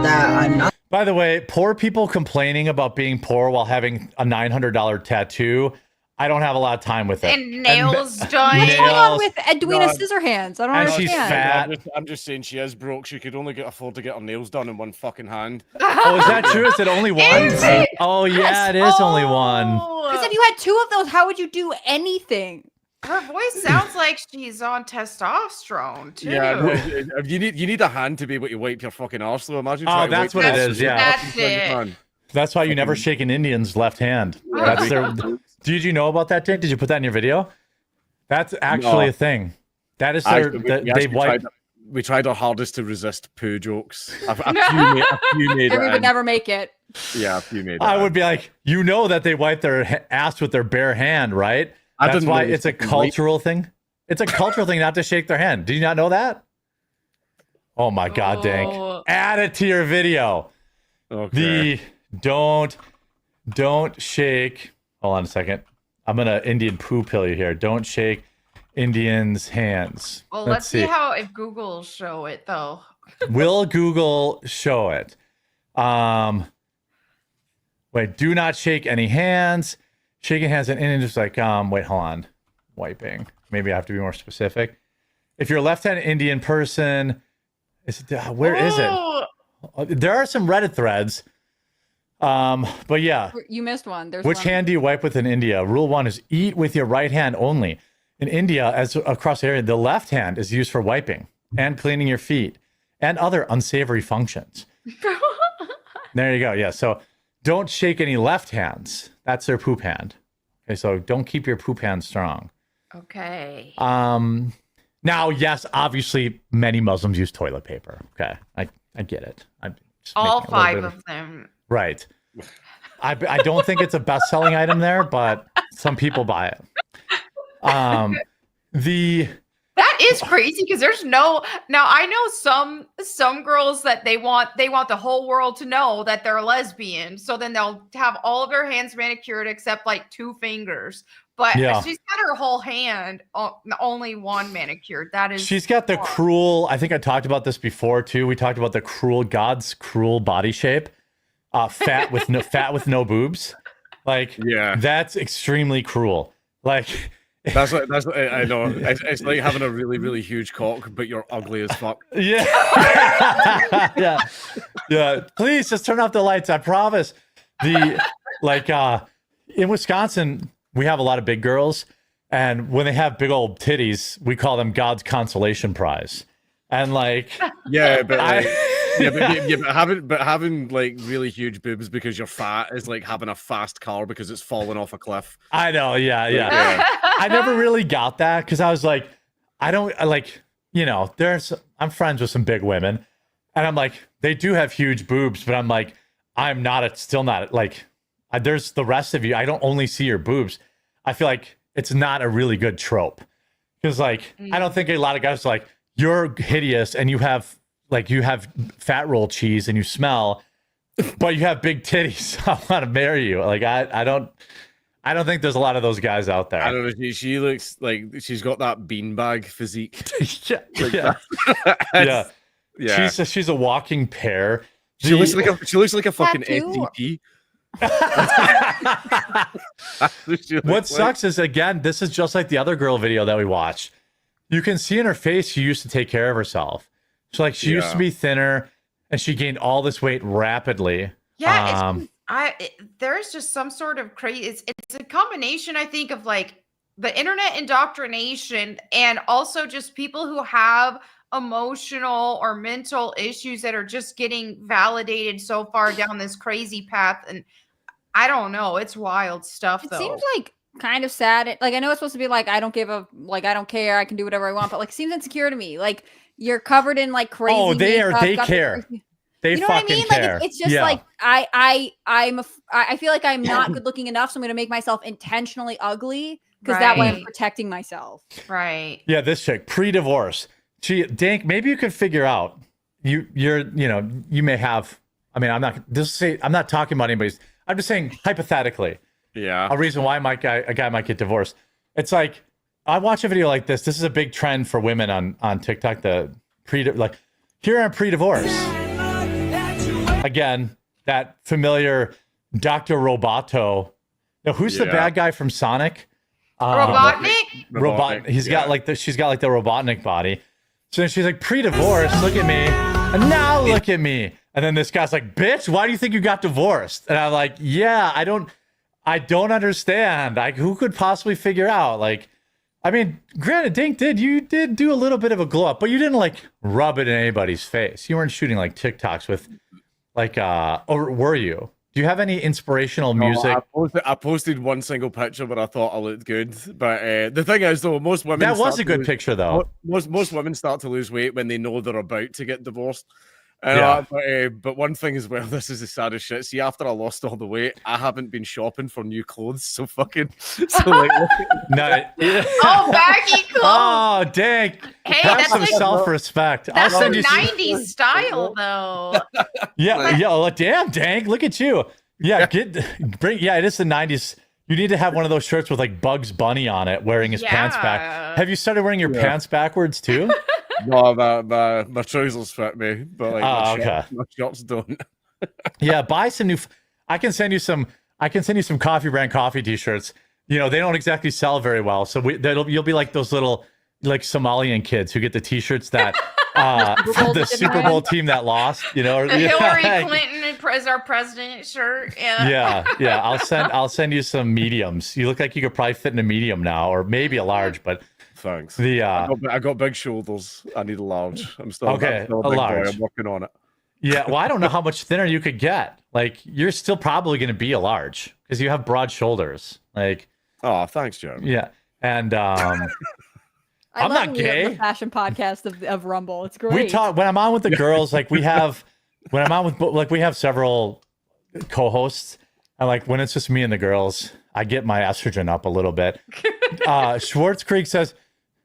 that I'm not. By the way, poor people complaining about being poor while having a $900 tattoo, I don't have a lot of time with it. And nails done. What's going on with Edwina Scissorhands? I don't understand. She's fat. I'm just saying she is broke. She could only afford to get her nails done in one fucking hand. Oh, is that true? Is it only one? Oh, yeah, it is only one. Because if you had two of those, how would you do anything? Her voice sounds like she's on testosterone too. Yeah, you need a hand to be able to wipe your fucking arse. So imagine. Oh, that's what it is. Yeah, that's it. That's why you never shake an Indian's left hand. That's their. Did you know about that, Dick? Did you put that in your video? That's actually a thing. That is their. They wipe. We tried our hardest to resist poo jokes. A few made it. We would never make it. Yeah, a few made it. I would be like, that they wipe their ass with their bare hand, right? That's why it's a cultural thing. It's a cultural thing not to shake their hand. Do you not know that? Oh my God, Dank. Add it to your video. Okay. Don't shake. Hold on a second. I'm gonna Indian poo pill you here. Don't shake Indians' hands. Well, let's see how if Google show it though. Will Google show it? Wait, do not shake any hands. Shaking hands in Indian just wait, hold on. Wiping. Maybe I have to be more specific. If you're a left-handed Indian person, where is it? There are some Reddit threads. But yeah, You missed one. There's which one. hand do you wipe with in India? Rule 1 is eat with your right hand only. In India, as across the area, the left hand is used for wiping and cleaning your feet and other unsavory functions. There you go. Yeah. So don't shake any left hands. That's their poop hand. Okay. So don't keep your poop hand strong. Okay. Now, yes, obviously many Muslims use toilet paper. Okay. I get it. I'm just All making a little 5 bit of them. Right. I don't think it's a best-selling item there, but some people buy it. That is crazy because there's no. Now I know some girls that they want the whole world to know that they're lesbian, so then they'll have all of their hands manicured except like 2 fingers. But Yeah. she's got her whole hand, only one manicured. That is. She's got the cruel. I think I talked about this before too. We talked about the God's cruel body shape, fat with no boobs. Like, Yeah. that's extremely cruel. Like, That's I know. It's like having a really, really huge cock, but you're ugly as fuck. yeah, yeah. Please just turn off the lights. I promise. In Wisconsin, we have a lot of big girls, and when they have big old titties, we call them God's consolation prize. And like, Yeah, but having like really huge boobs because you're fat is like having a fast car because it's fallen off a cliff. I know, yeah. I never really got that because I was like, I'm friends with some big women, and I'm like, they do have huge boobs, but I'm like, there's the rest of you. I don't only see your boobs. I feel like it's not a really good trope because like, I don't think a lot of guys are like, you're hideous and you have fat roll cheese and you smell, but you have big titties. I want to marry you. Like, I don't think there's a lot of those guys out there. I don't know. She looks like she's got that beanbag physique. Yeah. Yeah. She's a walking pear. She looks like a fucking Tattoo. STP. What sucks is, again, this is just like the other girl video that we watched. You can see in her face she used to take care of herself. So like she used to be thinner and she gained all this weight rapidly. Yeah, there's just some sort of crazy. It's a combination, I think, of like the internet indoctrination and also just people who have emotional or mental issues that are just getting validated so far down this crazy path. And I don't know, it's wild stuff. It though. seems like kind of sad. Like, I know it's supposed to be like, I don't care, I can do whatever I want, but like, it seems insecure to me. Like, you're covered in like crazy. Oh, they makeup, care. They you know what I fucking mean? care. Like, it's just like I feel like I'm not good looking enough, so I'm gonna make myself intentionally ugly because that way I'm protecting myself. Right. Yeah, this chick pre-divorce. Dank, maybe you can figure out. You may have. I mean, I'm not talking about anybody's. I'm just saying hypothetically. Yeah. A reason why a guy might get divorced. It's like, I watch a video like this. This is a big trend for women on TikTok. Here I'm pre-divorce. Again, that familiar Dr. Roboto. Now, who's the bad guy from Sonic? Robotnik? She's got like the Robotnik body. So then she's like, pre-divorce, look at me. And now look at me. And then this guy's like, bitch, why do you think you got divorced? And I'm like, yeah, I don't understand. Like, who could possibly figure out? Like, I mean, granted, Dink you did do a little bit of a glow up, but you didn't like rub it in anybody's face. You weren't shooting like TikToks with like, or were you? Do you have any inspirational music? I posted one single picture where I thought I looked good, but the thing is, though, most women that was a good picture, though. Most women start to lose weight when they know they're about to get divorced. But one thing as well, this is the saddest shit. See, after I lost all the weight, I haven't been shopping for new clothes. So like, no. Oh, baggy clothes. Oh, dang. Hey, have that's some like self-respect. That's I'll send a you 90s style, though. Yeah. Oh, damn, Dank. Look at you. Yeah, it is the 90s. You need to have one of those shirts with like Bugs Bunny on it, wearing his pants back. Have you started wearing your pants backwards too? No, my trousers fit me, but like my shorts don't. Yeah, buy some new. I can send you some Coffee Brand coffee t-shirts. You know, they don't exactly sell very well, so you'll be like those little like Somalian kids who get the t-shirts that the Super Bowl team that lost, you know, the Hillary Clinton as our president shirt. Yeah. I'll send you some mediums. You look like you could probably fit in a medium now, or maybe a large, but thanks. I got big shoulders. I need a large. I'm still a big large. Boy. I'm working on it. Yeah, well, I don't know how much thinner you could get. Like, you're still probably going to be a large because you have broad shoulders. Like, oh, thanks, Jeremy. Yeah, and I'm not gay. The fashion podcast of Rumble. It's great. We talk when I'm on with the girls. Like, we have we have several co-hosts, and like when it's just me and the girls, I get my estrogen up a little bit. Schwartz Creek says,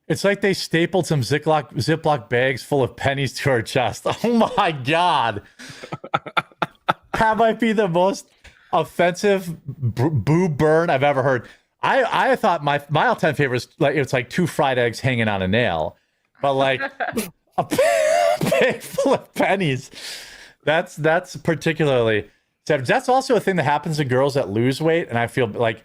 it's like they stapled some Ziploc bags full of pennies to her chest. Oh my God. That might be the most offensive boob burn I've ever heard. I thought my all-time favorite was like, it's like 2 fried eggs hanging on a nail. But like a bag full of pennies. That's particularly savage. That's also a thing that happens to girls that lose weight. And I feel like,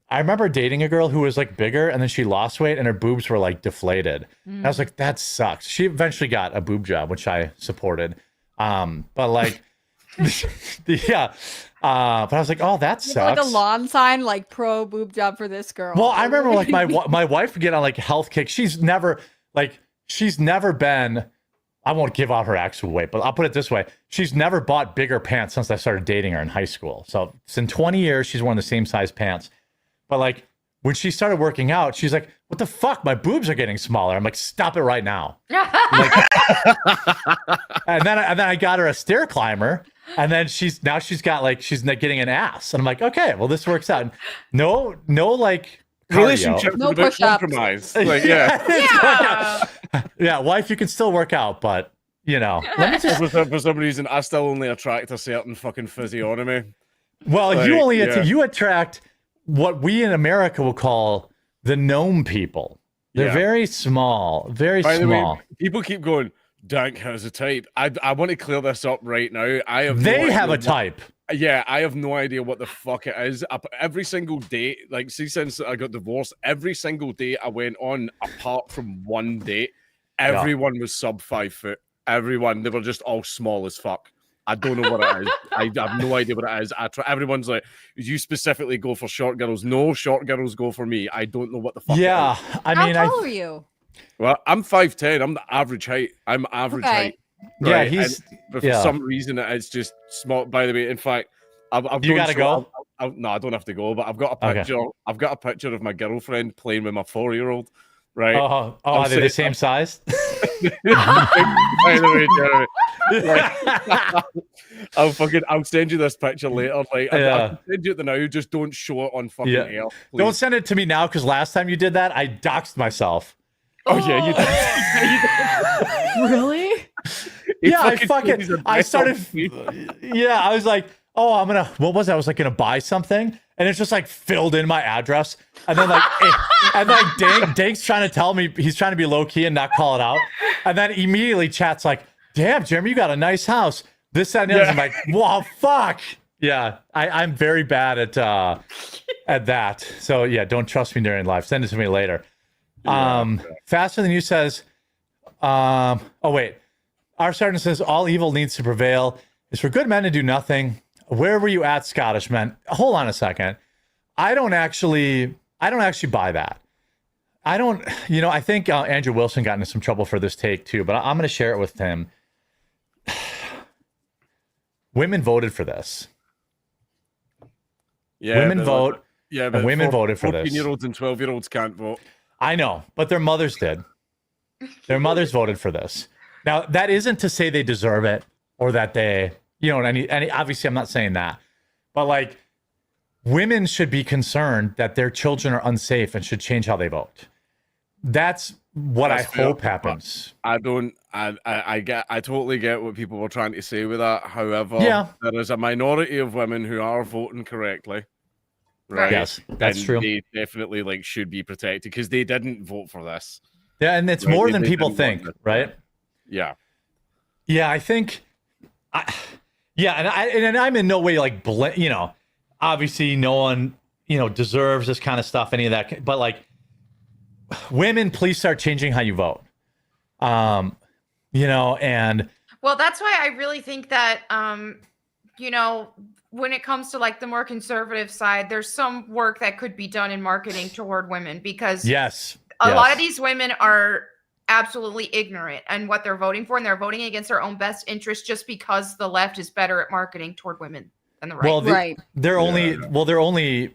I remember dating a girl who was like bigger and then she lost weight and her boobs were like deflated. And I was like, that sucks. She eventually got a boob job, which I supported. But like, but I was like, oh, that sucks. Like a lawn sign, like pro boob job for this girl. Well, I remember like my wife would get on like health kick. She's never been, I won't give out her actual weight, but I'll put it this way. She's never bought bigger pants since I started dating her in high school. So it's in 20 years, she's worn the same size pants. But like when she started working out, she's like, what the fuck? My boobs are getting smaller. I'm like, stop it right now. Like, and then I got her a stair climber, and then she's getting an ass. And I'm like, okay, well, this works out. No like relationship, no push compromise. Like, yeah, wife, you can still work out, but you know, let me just for some reason I still only attract a certain fucking physiognomy. Well, like, you attract what we in America will call the gnome people. They're very small, very By small. The way, people keep going, Dank has a type. I want to clear this up right now. They have a type. Yeah, I have no idea what the fuck it is. Every single date, like, see, since I got divorced, every single date I went on, apart from one date, everyone was sub 5 foot. Everyone, they were just all small as fuck. I don't know what it is. I have no idea what it is. Everyone's like, you specifically go for short girls. No, short girls go for me. I don't know what the fuck. Yeah, I mean, how tall are you? Well, I'm 5'10". I'm the average height. I'm average height. Right? Yeah, but for some reason it's just small. By the way, in fact, I've you gotta go. No, I don't have to go. But I've got a picture. Okay. I've got a picture of my girlfriend playing with my 4-year-old. Right? Are they the same size? By the way, Jeremy, I'll send you this picture later. Like, I'll send you it now. Just don't show it on fucking air. Please. Don't send it to me now, because last time you did that, I doxed myself. Oh yeah, you did. Really? Yeah, I started. Yeah, I was like, oh, what was I? I was like gonna buy something, and it's just like filled in my address, and then like, Dank's trying to tell me he's trying to be low key and not call it out, and then immediately chat's like, damn, Jeremy, you got a nice house. This and the other. I'm like, wow, fuck. Yeah, I'm very bad at that. So yeah, don't trust me during live. Send it to me later. Faster Than You says, oh wait, our sergeant says all evil needs to prevail. It's for good men to do nothing. Where were you at, Scottish men? Hold on a second. I don't actually buy that. I think Andrew Wilson got into some trouble for this take too, but I'm going to share it with him. Women voted for this. Yeah, women vote. Yeah, but women voted for this. 14-year-olds and 12-year-olds can't vote. I know, but their mothers did. Their mothers voted for this. Now, that isn't to say they deserve it or that they, any obviously I'm not saying that. But like, women should be concerned that their children are unsafe and should change how they vote. That's what I hope happens. I totally get what people were trying to say with that. However, there is a minority of women who are voting correctly. Right. Yes, that's true. They definitely should be protected because they didn't vote for this. Yeah, and it's more than people think, right? Yeah. Yeah, I think. And I'm in no way obviously no one deserves this kind of stuff, any of that. But like, women, please start changing how you vote. and well, that's why I really think that, when it comes to like the more conservative side, there's some work that could be done in marketing toward women, because a lot of these women are absolutely ignorant and what they're voting for, and they're voting against their own best interest just because the left is better at marketing toward women than the right. Well, their only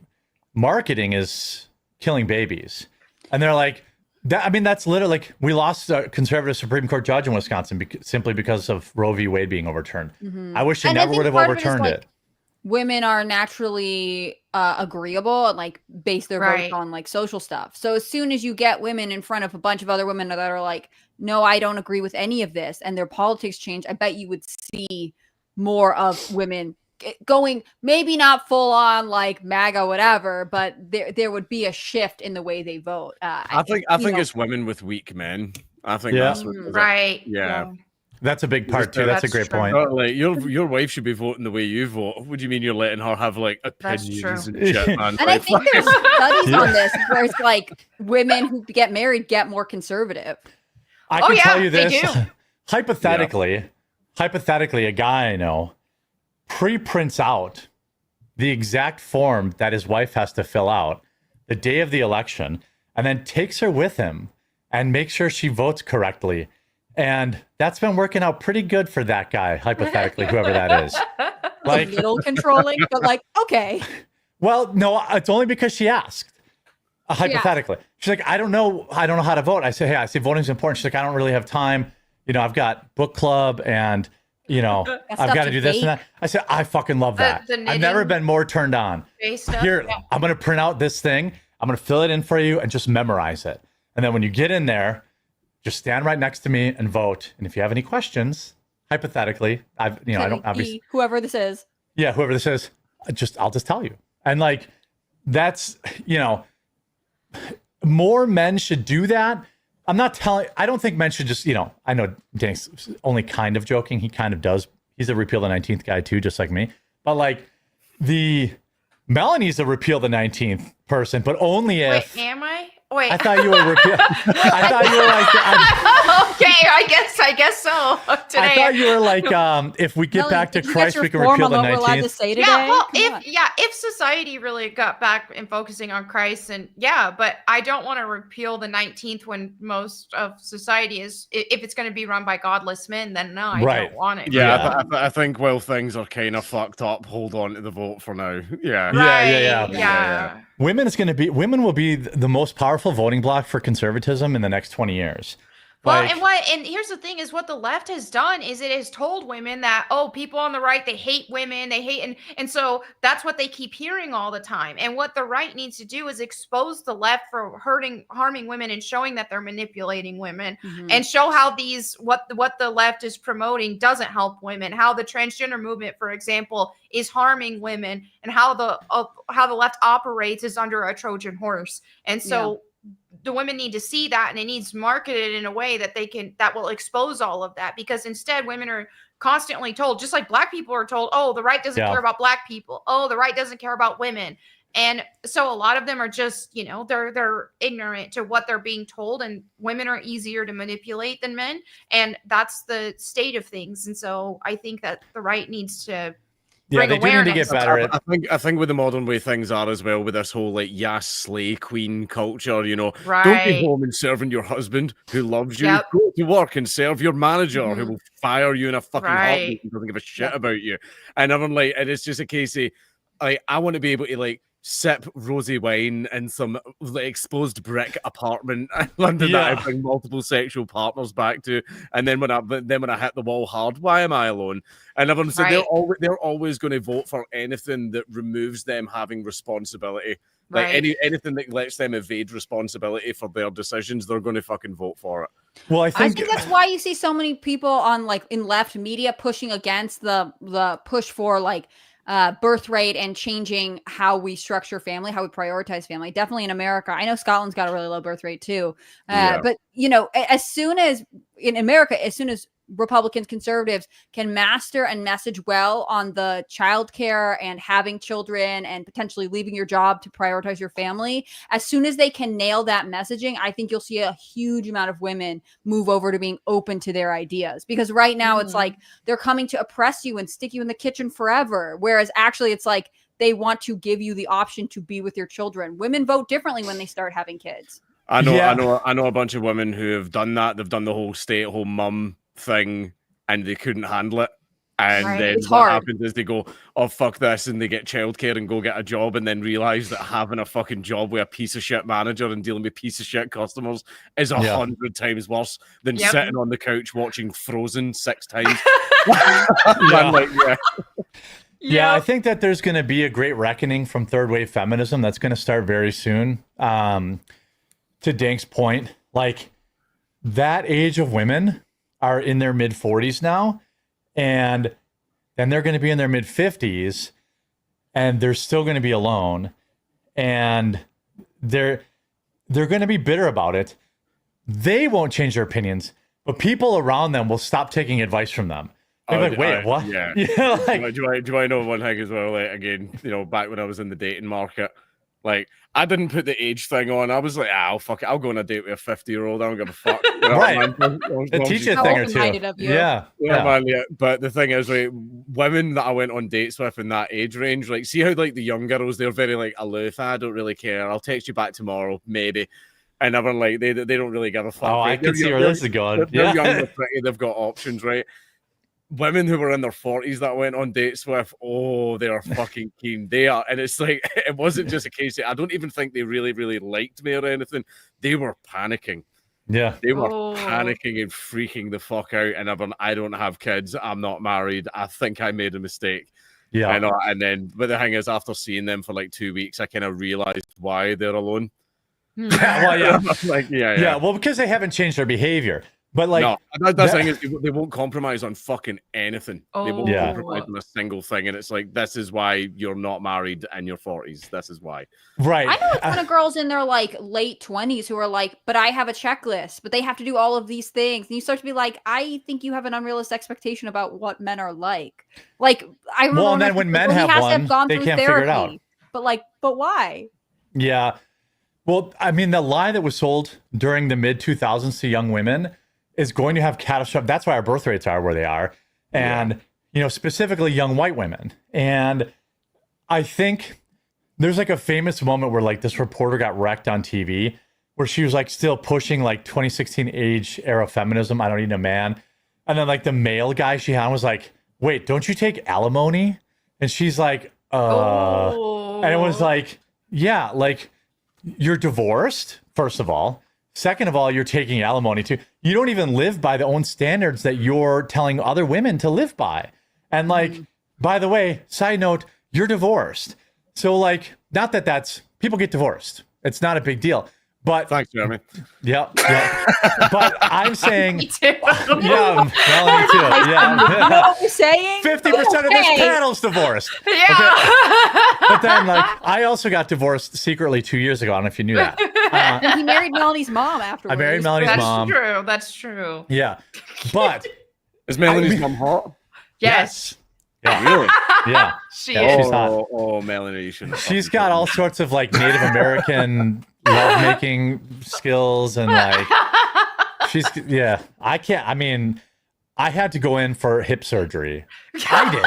marketing is killing babies, and they're like that. I mean, that's literally like we lost a conservative Supreme Court judge in Wisconsin simply because of Roe v. Wade being overturned. I wish they never would have overturned it. Women are naturally agreeable and like base their votes on like social stuff. So as soon as you get women in front of a bunch of other women that are like, no, I don't agree with any of this, and their politics change, I bet you would see more of women going, maybe not full on like MAGA, whatever, but there would be a shift in the way they vote. I think it's women with weak men. I think that's what right. Yeah. That's a big part too. That's a great point. Like your wife should be voting the way you vote. What do you mean you're letting her have like opinions and shit, man? And I think there's studies on this where it's like women who get married get more conservative. I can tell you this. Hypothetically, a guy I know pre-prints out the exact form that his wife has to fill out the day of the election, and then takes her with him and makes sure she votes correctly. And that's been working out pretty good for that guy, hypothetically, whoever that is. Like a little controlling, but like, okay. Well, no, it's only because she asked. Hypothetically. She's like, I don't know how to vote. I say, hey, voting's important. She's like, I don't really have time. I've got book club and, I've got to do this and that. I said, I fucking love that. I've never been more turned on. Here, I'm going to print out this thing. I'm going to fill it in for you and just memorize it. And then when you get in there, just stand right next to me and vote. And if you have any questions, hypothetically, I don't obviously whoever this is. Yeah, whoever this is, I'll just tell you. And like that's, more men should do that. I don't think men should just, I know Danny's only kind of joking. He kind of does. He's a repeal the 19th guy too, just like me. But like Melanie's a repeal the 19th person, but only if. Wait, am I? Wait. I thought you were repeal. I thought you were like. Okay, I guess so. Today. I thought you were like, if we get back to Christ, we can repeal the 19th. Yeah, well, if society really got back and focusing on Christ, and but I don't want to repeal the 19th when most of society is. If it's going to be run by godless men, then no, I don't want it. Yeah, I think while things are kind of fucked up, hold on to the vote for now. Yeah. Yeah. Women will be the most powerful voting bloc for conservatism in the next 20 years. Well, and here's the thing is what the left has done is it has told women that, people on the right, they hate women, they hate, and so that's what they keep hearing all the time. And what the right needs to do is expose the left for harming women and showing that they're manipulating women, and show how what the left is promoting doesn't help women, how the transgender movement, for example, is harming women, and how the left operates is under a Trojan horse. And so the women need to see that, and it needs marketed in a way that will expose all of that, because instead women are constantly told, just like black people are told, the right doesn't care about black people. The right doesn't care about women. And so a lot of them are just, they're ignorant to what they're being told, and women are easier to manipulate than men. And that's the state of things. And so I think that the right needs to they do need to get better at. I think with the modern way things are as well, with this whole like slay queen culture, right. Don't be home and serving your husband who loves you. Go to work and serve your manager who will fire you in a fucking heartbeat and doesn't give a shit about you. And I'm like, and it's just a case of I want to be able to like sip rosy wine in some exposed brick apartment in London that I bring multiple sexual partners back to, and then when I hit the wall hard, why am I alone? And everyone said they're always going to vote for anything that removes them having responsibility. Like anything that lets them evade responsibility for their decisions, they're going to fucking vote for it. Well, I think that's why you see so many people on like in left media pushing against the push for like birth rate and changing how we structure family, how we prioritize family. Definitely in America. I know Scotland's got a really low birth rate too. But as soon as in America, as soon as Republicans, conservatives can master and message well on the childcare and having children and potentially leaving your job to prioritize your family, as soon as they can nail that messaging, I think you'll see a huge amount of women move over to being open to their ideas. Because right now it's like they're coming to oppress you and stick you in the kitchen forever. Whereas actually it's like they want to give you the option to be with your children. Women vote differently when they start having kids. I know a bunch of women who have done that. They've done the whole stay-at-home mum thing, and they couldn't handle it. And then what happens is they go, "Oh fuck this," and they get childcare and go get a job, and then realize that having a fucking job with a piece of shit manager and dealing with piece of shit customers is 100 times worse than sitting on the couch watching Frozen 6 times. Yeah, I think that there's going to be a great reckoning from third wave feminism that's going to start very soon. To Dank's point, like that age of women are in their mid 40s now, and then they're going to be in their mid 50s, and they're still going to be alone, and they're going to be bitter about it. They won't change their opinions, but people around them will stop taking advice from them. They're like, wait, what? Yeah. Like, do I know one thing as well? Like, again, back when I was in the dating market, like, I didn't put the age thing on. I was like, I'll fuck it. I'll go on a date with a 50-year-old. I don't give a fuck. Right. It teaches you a thing or two. Yeah. Man, yeah. But the thing is, like, women that I went on dates with in that age range, like, see how, like, the young girls, they're very, like, aloof. I don't really care. I'll text you back tomorrow, maybe. And everyone, like, they don't really give a fuck. Oh, I can see where this is going. They're young, they're pretty, they've got options, right? Women who were in their 40s that I went on dates with, they are fucking keen. They are. And it's like, it wasn't just a case of, I don't even think they really, really liked me or anything. They were panicking. Yeah. They were panicking and freaking the fuck out. And I don't have kids. I'm not married. I think I made a mistake. Yeah. But the thing is, after seeing them for like 2 weeks, I kind of realized why they're alone. Well, well, because they haven't changed their behavior. But like, no, the thing is, they won't compromise on fucking anything. They won't compromise on a single thing, and it's like, this is why you're not married in your 40s. This is why. Right. I know a ton of girls in their like late 20s who are like, but I have a checklist, but they have to do all of these things, and you start to be like, I think you have an unrealistic expectation about what men are like. Like, I remember. Well, and then when men have one, they can't figure it out. But why? Yeah. Well, I mean, the lie that was sold during the mid 2000s to young women is going to have catastrophic. That's why our birth rates are where they are. And, specifically young white women. And I think there's like a famous moment where like this reporter got wrecked on TV where she was like still pushing like 2016 age era feminism. I don't need a man. And then like the male guy she had was like, wait, don't you take alimony? And she's like, And it was like, yeah, like you're divorced, first of all. Second of all, you're taking alimony too. You don't even live by the own standards that you're telling other women to live by. And like, by the way, side note, you're divorced. So like, not that that's, people get divorced. It's not a big deal. But thanks, Jeremy. Yeah. But I'm saying, Me too. Yeah, Melanie too. Yeah. You know what we're saying? 50% of this panel's divorced. Yeah. Okay. But then, like, I also got divorced secretly 2 years ago. I don't know if you knew that. And he married Melanie's mom afterwards. I married Melanie's mom. That's true. Yeah. But is Melanie's mom hot? Yes. Yeah. Really? Yeah. She's hot. Melanie, you shouldn't. She's got all sorts of like Native American lovemaking skills and like I can't. I mean, I had to go in for hip surgery. I did.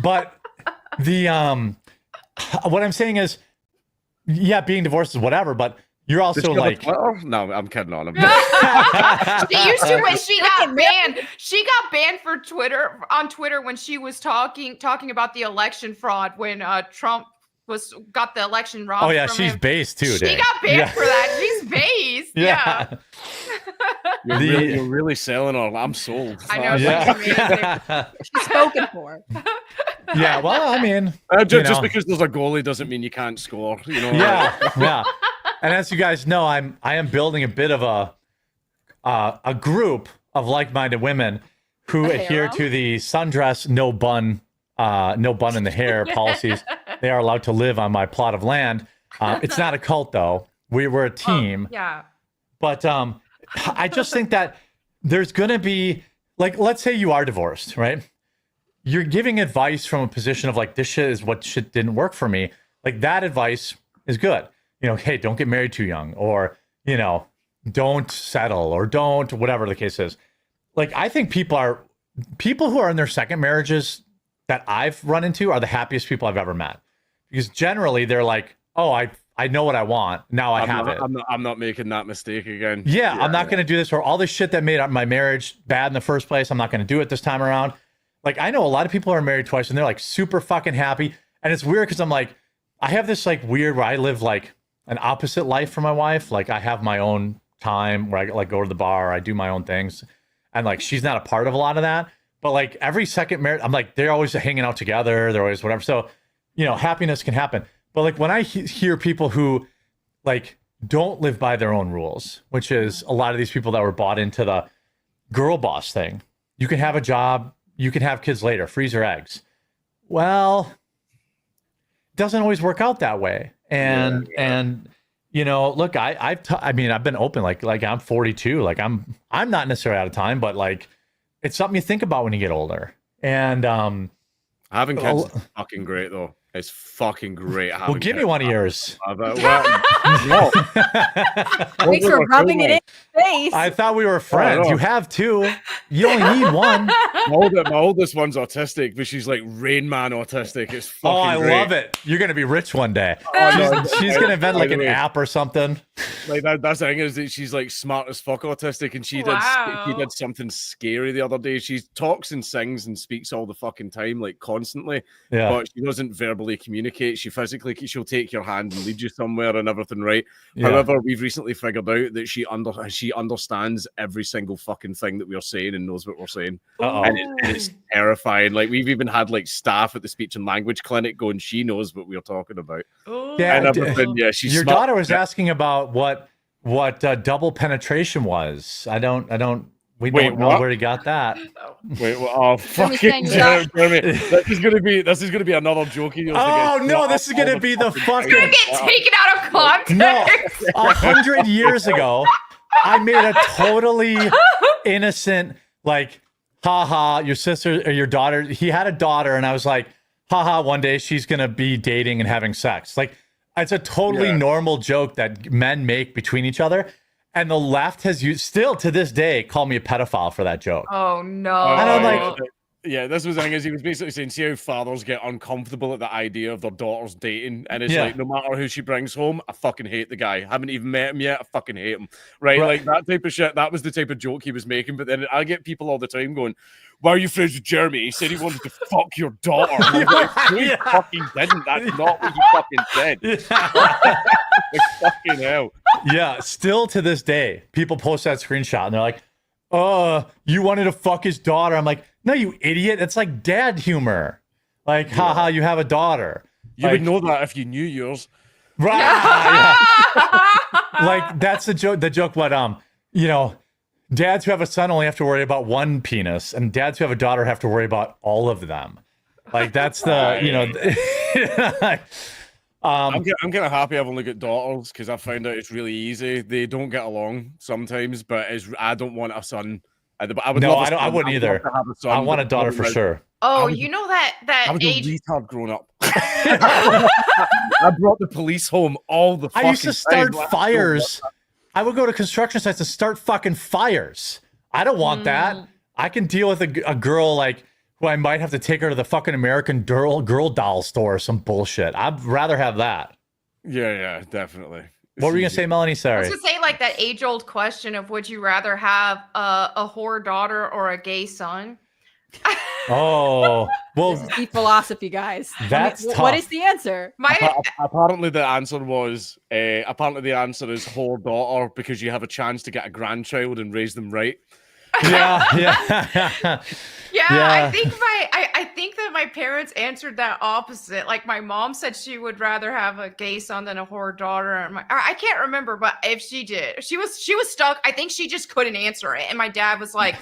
But the what I'm saying is, yeah, being divorced is whatever, but you're also like, no, I'm kidding on him. She used to when she got banned. She got banned for Twitter when she was talking about the election fraud when Trump got the election wrong. Oh yeah, she's based too. She got banned for that. She's based. Yeah. You're really selling her. I'm sold. I know. Yeah. She's spoken for. Yeah. Well, I mean, just because there's a goalie doesn't mean you can't score. Yeah. And as you guys know, I am building a bit of a group of like-minded women who adhere to the sundress, no bun in the hair policies. They are allowed to live on my plot of land. It's not a cult though. We were a team. Yeah. But I just think that there's going to be, like, let's say you are divorced, right? You're giving advice from a position of like, this shit didn't work for me. Like, that advice is good. Hey, don't get married too young, or, don't settle, or don't, whatever the case is. Like, I think people who are in their second marriages that I've run into are the happiest people I've ever met. Because generally they're like, oh, I know what I want. Now I have it. I'm not making that mistake again. Yeah, I'm not going to do this, or all this shit that made my marriage bad in the first place. I'm not going to do it this time around. Like, I know a lot of people are married twice and they're like super fucking happy. And it's weird because I'm like, I have this like weird where I live like an opposite life from my wife. Like, I have my own time where I like go to the bar, I do my own things. And like, she's not a part of a lot of that. But like every second marriage, I'm like, they're always hanging out together. They're always whatever. So, happiness can happen. But like when I hear people who like don't live by their own rules, which is a lot of these people that were bought into the girl boss thing. You can have a job, you can have kids later, freeze your eggs. Well, it doesn't always work out that way. And look, I've been open, like I'm 42, like I'm not necessarily out of time, but like it's something you think about when you get older. And having kids is fucking great though. It's fucking great. Well, give me one of yours. Thanks for rubbing it in your face. I thought we were friends. You have two. You only need one. My oldest one's autistic, but she's like Rain Man autistic. It's fucking great. Love it. You're gonna be rich one day. She's gonna invent like an app or something. Like that's the thing, is that she's like smart as fuck autistic, and she did something scary the other day. She talks and sings and speaks all the fucking time, like constantly. Yeah. But she doesn't verbally communicate. She'll take your hand and lead you somewhere and everything, right? Yeah. However, we've recently figured out that she understands every single fucking thing that we're saying and knows what we're saying. And it's terrifying. Like, we've even had like staff at the speech and language clinic going, she knows what we're talking about. Yeah, and everything. Yeah, she's your smart. daughter was asking about what double penetration was. We don't know where he got that. Wait, oh fucking Jeremy! This is gonna be another joke. Oh no, this is gonna be the fucking. You're gonna get taken out of context. No, 100 years ago, I made a totally innocent, like, haha, your sister or your daughter. He had a daughter, and I was like, haha, one day she's gonna be dating and having sex. Like, it's a totally normal joke that men make between each other. And the left has still to this day called me a pedophile for that joke. Oh no! And I'm like, yeah, this was the thing, is he was basically saying, see how fathers get uncomfortable at the idea of their daughters dating, and it's like, no matter who she brings home, I fucking hate the guy. Haven't even met him yet, I fucking hate him. Right? Like that type of shit. That was the type of joke he was making. But then I get people all the time going, "Why are you friends with Jeremy? He said he wanted to fuck your daughter." And I'm like, no, he fucking didn't. That's not what he fucking said. Like, fucking hell. Yeah, still to this day, people post that screenshot and they're like, you wanted to fuck his daughter. I'm like, no, you idiot. It's like dad humor. Like, haha, you have a daughter. You would know that if you knew yours. Right. Like, that's the joke. The joke, what, dads who have a son only have to worry about one penis, and dads who have a daughter have to worry about all of them. Like, that's the, I'm kind of happy I've only got daughters, because I found out it's really easy. They don't get along sometimes, but I don't want a son. I wouldn't either. I want a daughter for sure. Oh, you know that I was age. a retard growing up. I brought the police home all the fucking time. I used to start fires. I would go to construction sites to start fucking fires. I don't want that. I can deal with a girl like who I might have to take her to the fucking American girl doll store or some bullshit. I'd rather have that. Yeah, definitely. What were you gonna say, Melanie? Sorry. I was gonna say, like, that age-old question of, would you rather have a whore daughter or a gay son? Oh, well, this is deep philosophy, guys. That's tough. What is the answer? Apparently the answer was is whore daughter, because you have a chance to get a grandchild and raise them right. Yeah. I think that my parents answered that opposite. Like, my mom said she would rather have a gay son than a whore daughter. And I can't remember, but if she did, she was stuck. I think she just couldn't answer it. And my dad was like,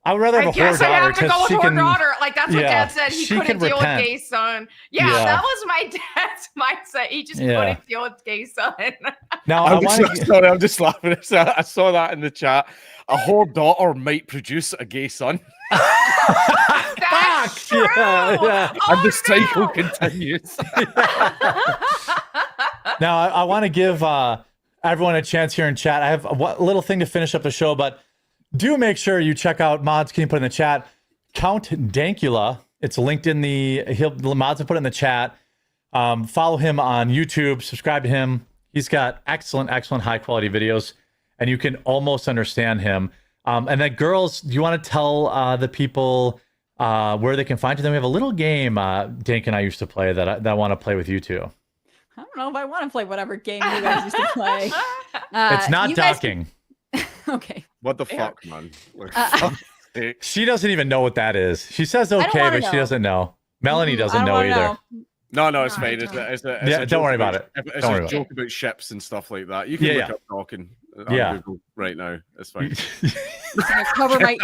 I would rather have a whore guess I daughter have to go because with she whore can. daughter. Like that's what Yeah, Dad said. He she couldn't can deal repent. with gay son. Yeah, Yeah. that was my dad's mindset. He just couldn't deal with gay son. Now I want to. Sorry, I'm just laughing. I saw that in the chat. A whore daughter might produce a gay son. That's true. Yeah. And the cycle continues. Now I want to give everyone a chance here in chat. I have a little thing to finish up the show, but do make sure you check out mods. Can you put in the chat? Count Dankula. It's linked in the mods will put it in the chat. Follow him on YouTube. Subscribe to him. He's got excellent high quality videos, and you can almost understand him. And then, girls, do you want to tell the people where they can find you? Then we have a little game Dank and I used to play that I want to play with you two. I don't know if I want to play whatever game you guys used to play. It's not docking. Okay. What the fuck, man? She doesn't even know what that is. She says okay, but she doesn't know. Melanie doesn't know either. No, it's fine. Don't worry about it. It's a joke about ships and stuff like that. You can look up talking on Google right now. It's fine. Cover my.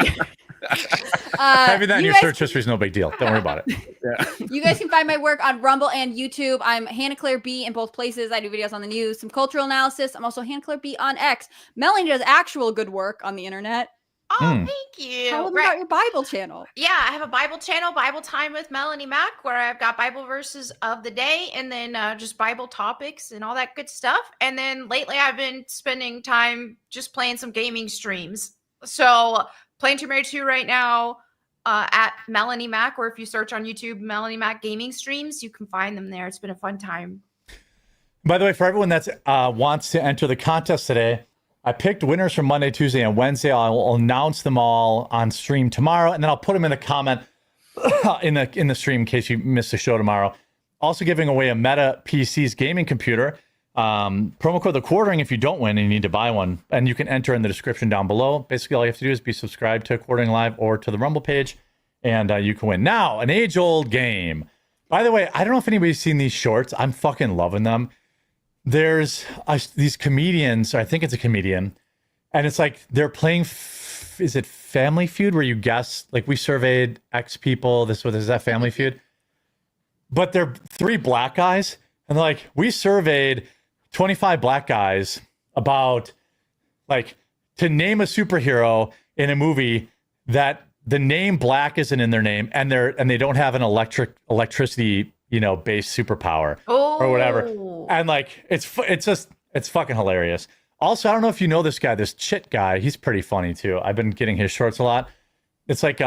Having that in your search history is no big deal. Don't worry about it. You guys can find my work on Rumble and YouTube. I'm Hannah Claire B in both places. I do videos on the news, some cultural analysis. I'm also Hannah Claire B on X. Melanie does actual good work on the internet. Oh, thank you. Tell them about your Bible channel. Yeah, I have a Bible channel, Bible Time with Melanie Mack, where I've got Bible verses of the day and then just Bible topics and all that good stuff. And then lately I've been spending time just playing some gaming streams. So playing Tomb Raider 2 right now at Melanie Mack, or if you search on YouTube, Melanie Mack Gaming Streams, you can find them there. It's been a fun time. By the way, for everyone that wants to enter the contest today, I picked winners from Monday, Tuesday, and Wednesday. I'll announce them all on stream tomorrow, and then I'll put them in the comment in the stream in case you missed the show tomorrow. Also giving away a Meta PC's gaming computer. Promo code The Quartering if you don't win and you need to buy one. And you can enter in the description down below. Basically, all you have to do is be subscribed to Quartering Live or to the Rumble page, and you can win. Now, an age-old game. By the way, I don't know if anybody's seen these shorts. I'm fucking loving them. There's these comedians, I think it's a comedian, and it's like they're playing, is it Family Feud, where you guess, like we surveyed X people, is that Family Feud? But they're 3 black guys, and they're like, we surveyed 25 black guys about, like, to name a superhero in a movie that the name black isn't in their name, and they don't have an electricity based superpower or whatever. And like, it's fucking hilarious. Also, I don't know if you know this guy, this Chit guy. He's pretty funny too. I've been getting his shorts a lot. It's like,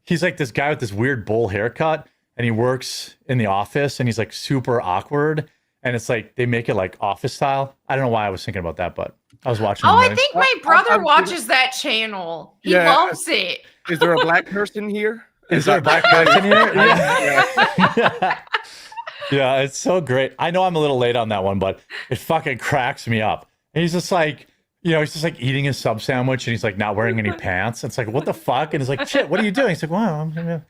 he's like this guy with this weird bowl haircut, and he works in the office, and he's like super awkward. And it's like, they make it like office style. I don't know why I was thinking about that, but I was watching. Oh, I think my brother watches that channel. He loves it. Is there a black person here? Is there a black person here? Yeah. Yeah, it's so great. I know I'm a little late on that one, but it fucking cracks me up. And he's just like, he's just like eating his sub sandwich, and he's like not wearing any pants. It's like, what the fuck? And he's like, shit, what are you doing? He's like, well, I'm gonna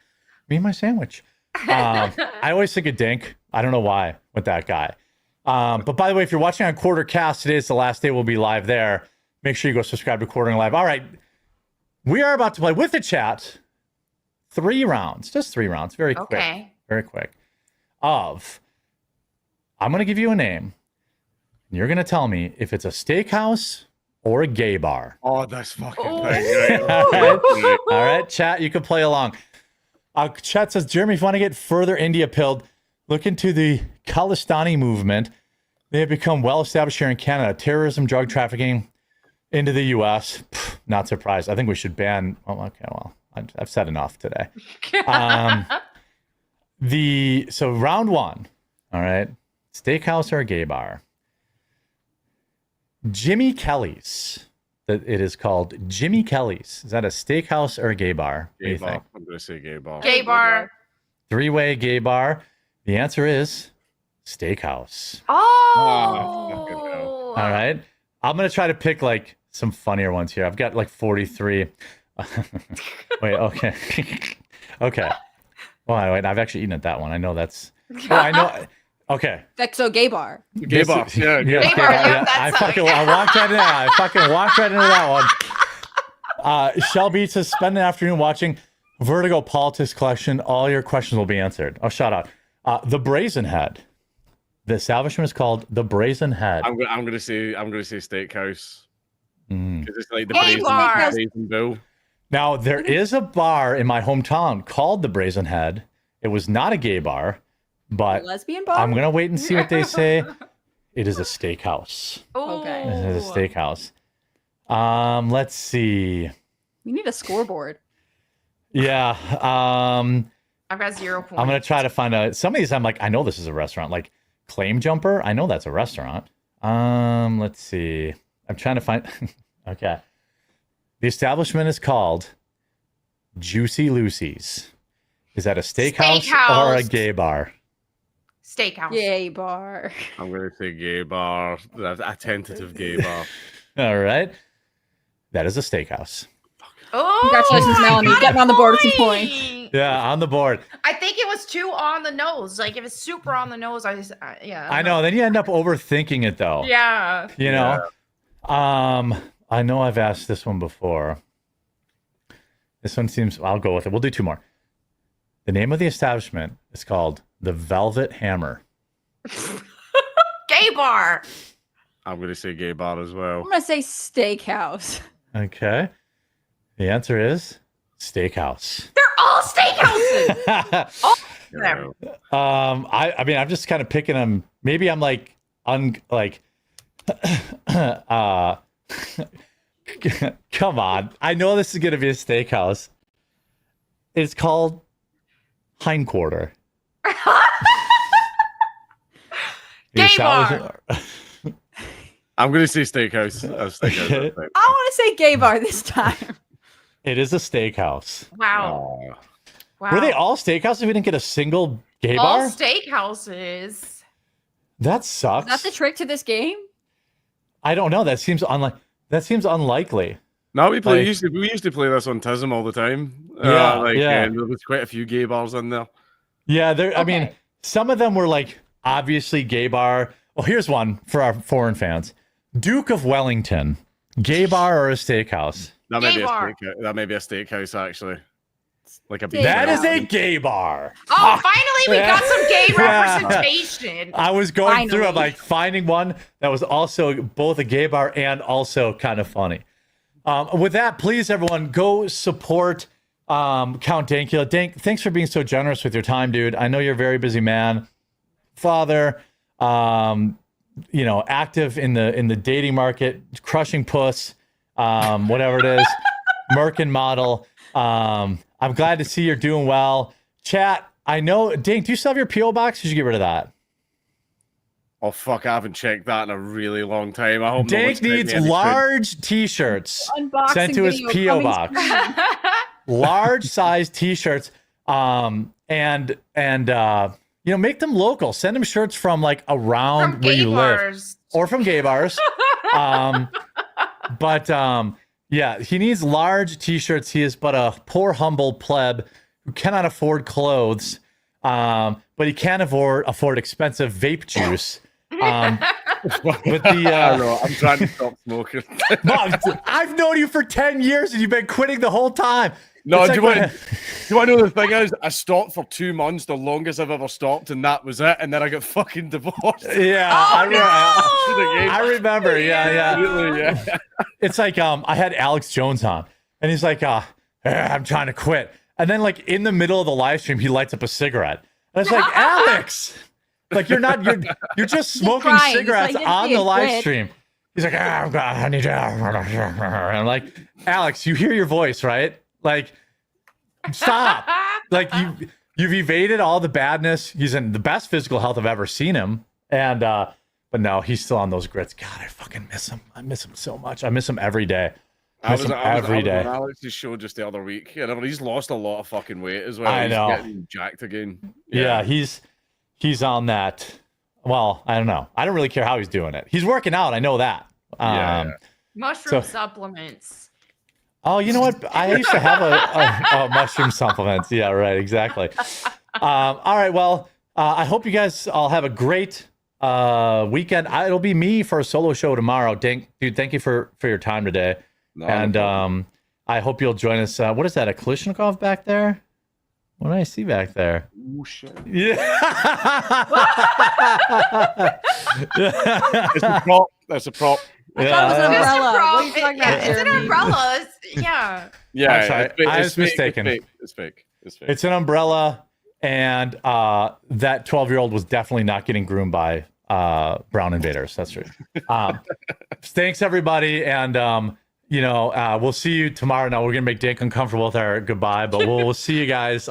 eat my sandwich. I always think of Dink. I don't know why with that guy. But by the way, if you're watching on Quarter Cast, today is the last day we'll be live there. Make sure you go subscribe to Quartering Live. All right, we are about to play with the chat 3 rounds, just 3 rounds, very quick. I'm going to give you a name. And you're going to tell me if it's a steakhouse or a gay bar. Oh, that's fucking nice. All right, chat, you can play along. Chat says, Jeremy, if you want to get further India pilled, look into the Khalistani movement. They have become well established here in Canada. Terrorism, drug trafficking into the U.S. Not surprised. I think we should ban. Oh, okay, well, I've said enough today. So round 1, all right, steakhouse or a gay bar. Jimmy Kelly's. It is called Jimmy Kelly's. Is that a steakhouse or a gay bar? Gay bar. I'm going to say gay bar. Gay bar. 3-way gay bar. The answer is steakhouse. Oh. All right. I'm going to try to pick like some funnier ones here. I've got like 43. Wait, okay. Okay. Well, wait, I've actually eaten at that one. I know that's. Oh, I know. Okay. So gay bar. Gay bar. Yeah. Gay bar. Yeah, I walked right into that. I fucking walked right into that one. Shelby says, spend an afternoon watching Vertigo Politics Collection. All your questions will be answered. Oh, shout out. The Brazen Head. The establishment is called The Brazen Head. I'm gonna say steakhouse. Because it's like the brazen bill. Now, there is a bar in my hometown called The Brazen Head. It was not a gay bar, but lesbian bar? I'm going to wait and see what they say. It is a steakhouse. Okay. It is a steakhouse. Let's see. We need a scoreboard. Yeah. I've got 0 points. I'm going to try to find out. Some of these, I'm like, I know this is a restaurant. Like Claim Jumper. I know that's a restaurant. Let's see. I'm trying to find. Okay. The establishment is called Juicy Lucy's. Is that a steakhouse or a gay bar? Steakhouse. Gay bar. I'm going to say gay bar. A tentative gay bar. All right. That is a steakhouse. Oh, congratulations, Melanie. Getting on the board with some points. Yeah, on the board. I think it was too on the nose. Like if it's super on the nose, yeah. I know. Then you end up overthinking it, though. Yeah. You know. Yeah. I know I've asked this one before. This one seems. I'll go with it. We'll do 2 more. The name of the establishment is called the Velvet Hammer. Gay bar. I'm going to say gay bar as well. I'm going to say steakhouse. Okay. The answer is steakhouse. They're all steakhouses. All of them. I mean, I'm just kind of picking them. Maybe I'm like, come on. I know this is going to be a steakhouse. It's called Hindquarter. Gay bar. I'm going to say steakhouse. I want to say gay bar this time. It is a steakhouse. Wow. Wow. Were they all steakhouses? We didn't get a single gay bar? All steakhouses. That sucks. Is that the trick to this game? I don't know. That seems unlikely. No, we used to play this on TISM all the time. And there was quite a few gay bars in there. Yeah, I mean, some of them were like obviously gay bar. Well, here's one for our foreign fans: Duke of Wellington, gay bar or a steakhouse? That may be a steakhouse actually. Like that is a gay bar. Oh, finally we got some gay representation. I was going through it, like finding one that was also both a gay bar and also kind of funny. With that, please, everyone, go support Count Dankula. Dank, thanks for being so generous with your time, dude. I know you're a very busy man, father, active in the dating market, crushing puss, whatever it is, Merkin model. I'm glad to see you're doing well. Chat, I know, Dank, do you still have your P.O. box? Or did you get rid of that? Oh, fuck, I haven't checked that in a really long time. I hope Dank needs large T-shirts sent to his P.O. box. Large size T-shirts. And make them local. Send him shirts from like around where you live. Or from gay bars. Yeah, he needs large T-shirts. He is but a poor, humble pleb who cannot afford clothes, but he can afford expensive vape juice. I'm trying to stop smoking. Mom, I've known you for 10 years and you've been quitting the whole time. No, do you want to know the thing is? I stopped for 2 months, the longest I've ever stopped, and that was it. And then I got fucking divorced. Yeah, I remember. Yeah. It's like I had Alex Jones on, and he's like, I'm trying to quit. And then like in the middle of the live stream, he lights up a cigarette. And it's like, Alex, like you're just smoking cigarettes on the live stream. He's like, I need to. I'm like, Alex, you hear your voice, right? Like, stop. Like you've evaded all the badness. He's in the best physical health I've ever seen him. And but no, he's still on those grits. God, I fucking miss him. I miss him so much. I miss him every day. I was on Alex's show just the other week. Yeah, but he's lost a lot of fucking weight as well. I know. He's getting jacked again. Yeah, he's on that. Well, I don't know. I don't really care how he's doing it. He's working out. I know that. Mushroom supplements. Oh, you know what? I used to have a mushroom supplements. Yeah, right. Exactly. All right. Well, I hope you guys all have a great weekend. It'll be me for a solo show tomorrow. Dude, thank you for your time today. No, and I hope you'll join us. What is that? A Kalishnikov back there? What do I see back there? Oh, shit. Yeah. It's a prop. That's a prop. I thought it was an Just a umbrella. prop. What are you talking about, It's an Jeremy? umbrella. Yeah. Yeah, I'm sorry. it's I was fake, mistaken. It's fake. It's fake. It's an umbrella, and that 12-year-old was definitely not getting groomed by brown invaders. That's true. Thanks, everybody, and we'll see you tomorrow. Now we're gonna make Dank uncomfortable with our goodbye, but we'll see you guys.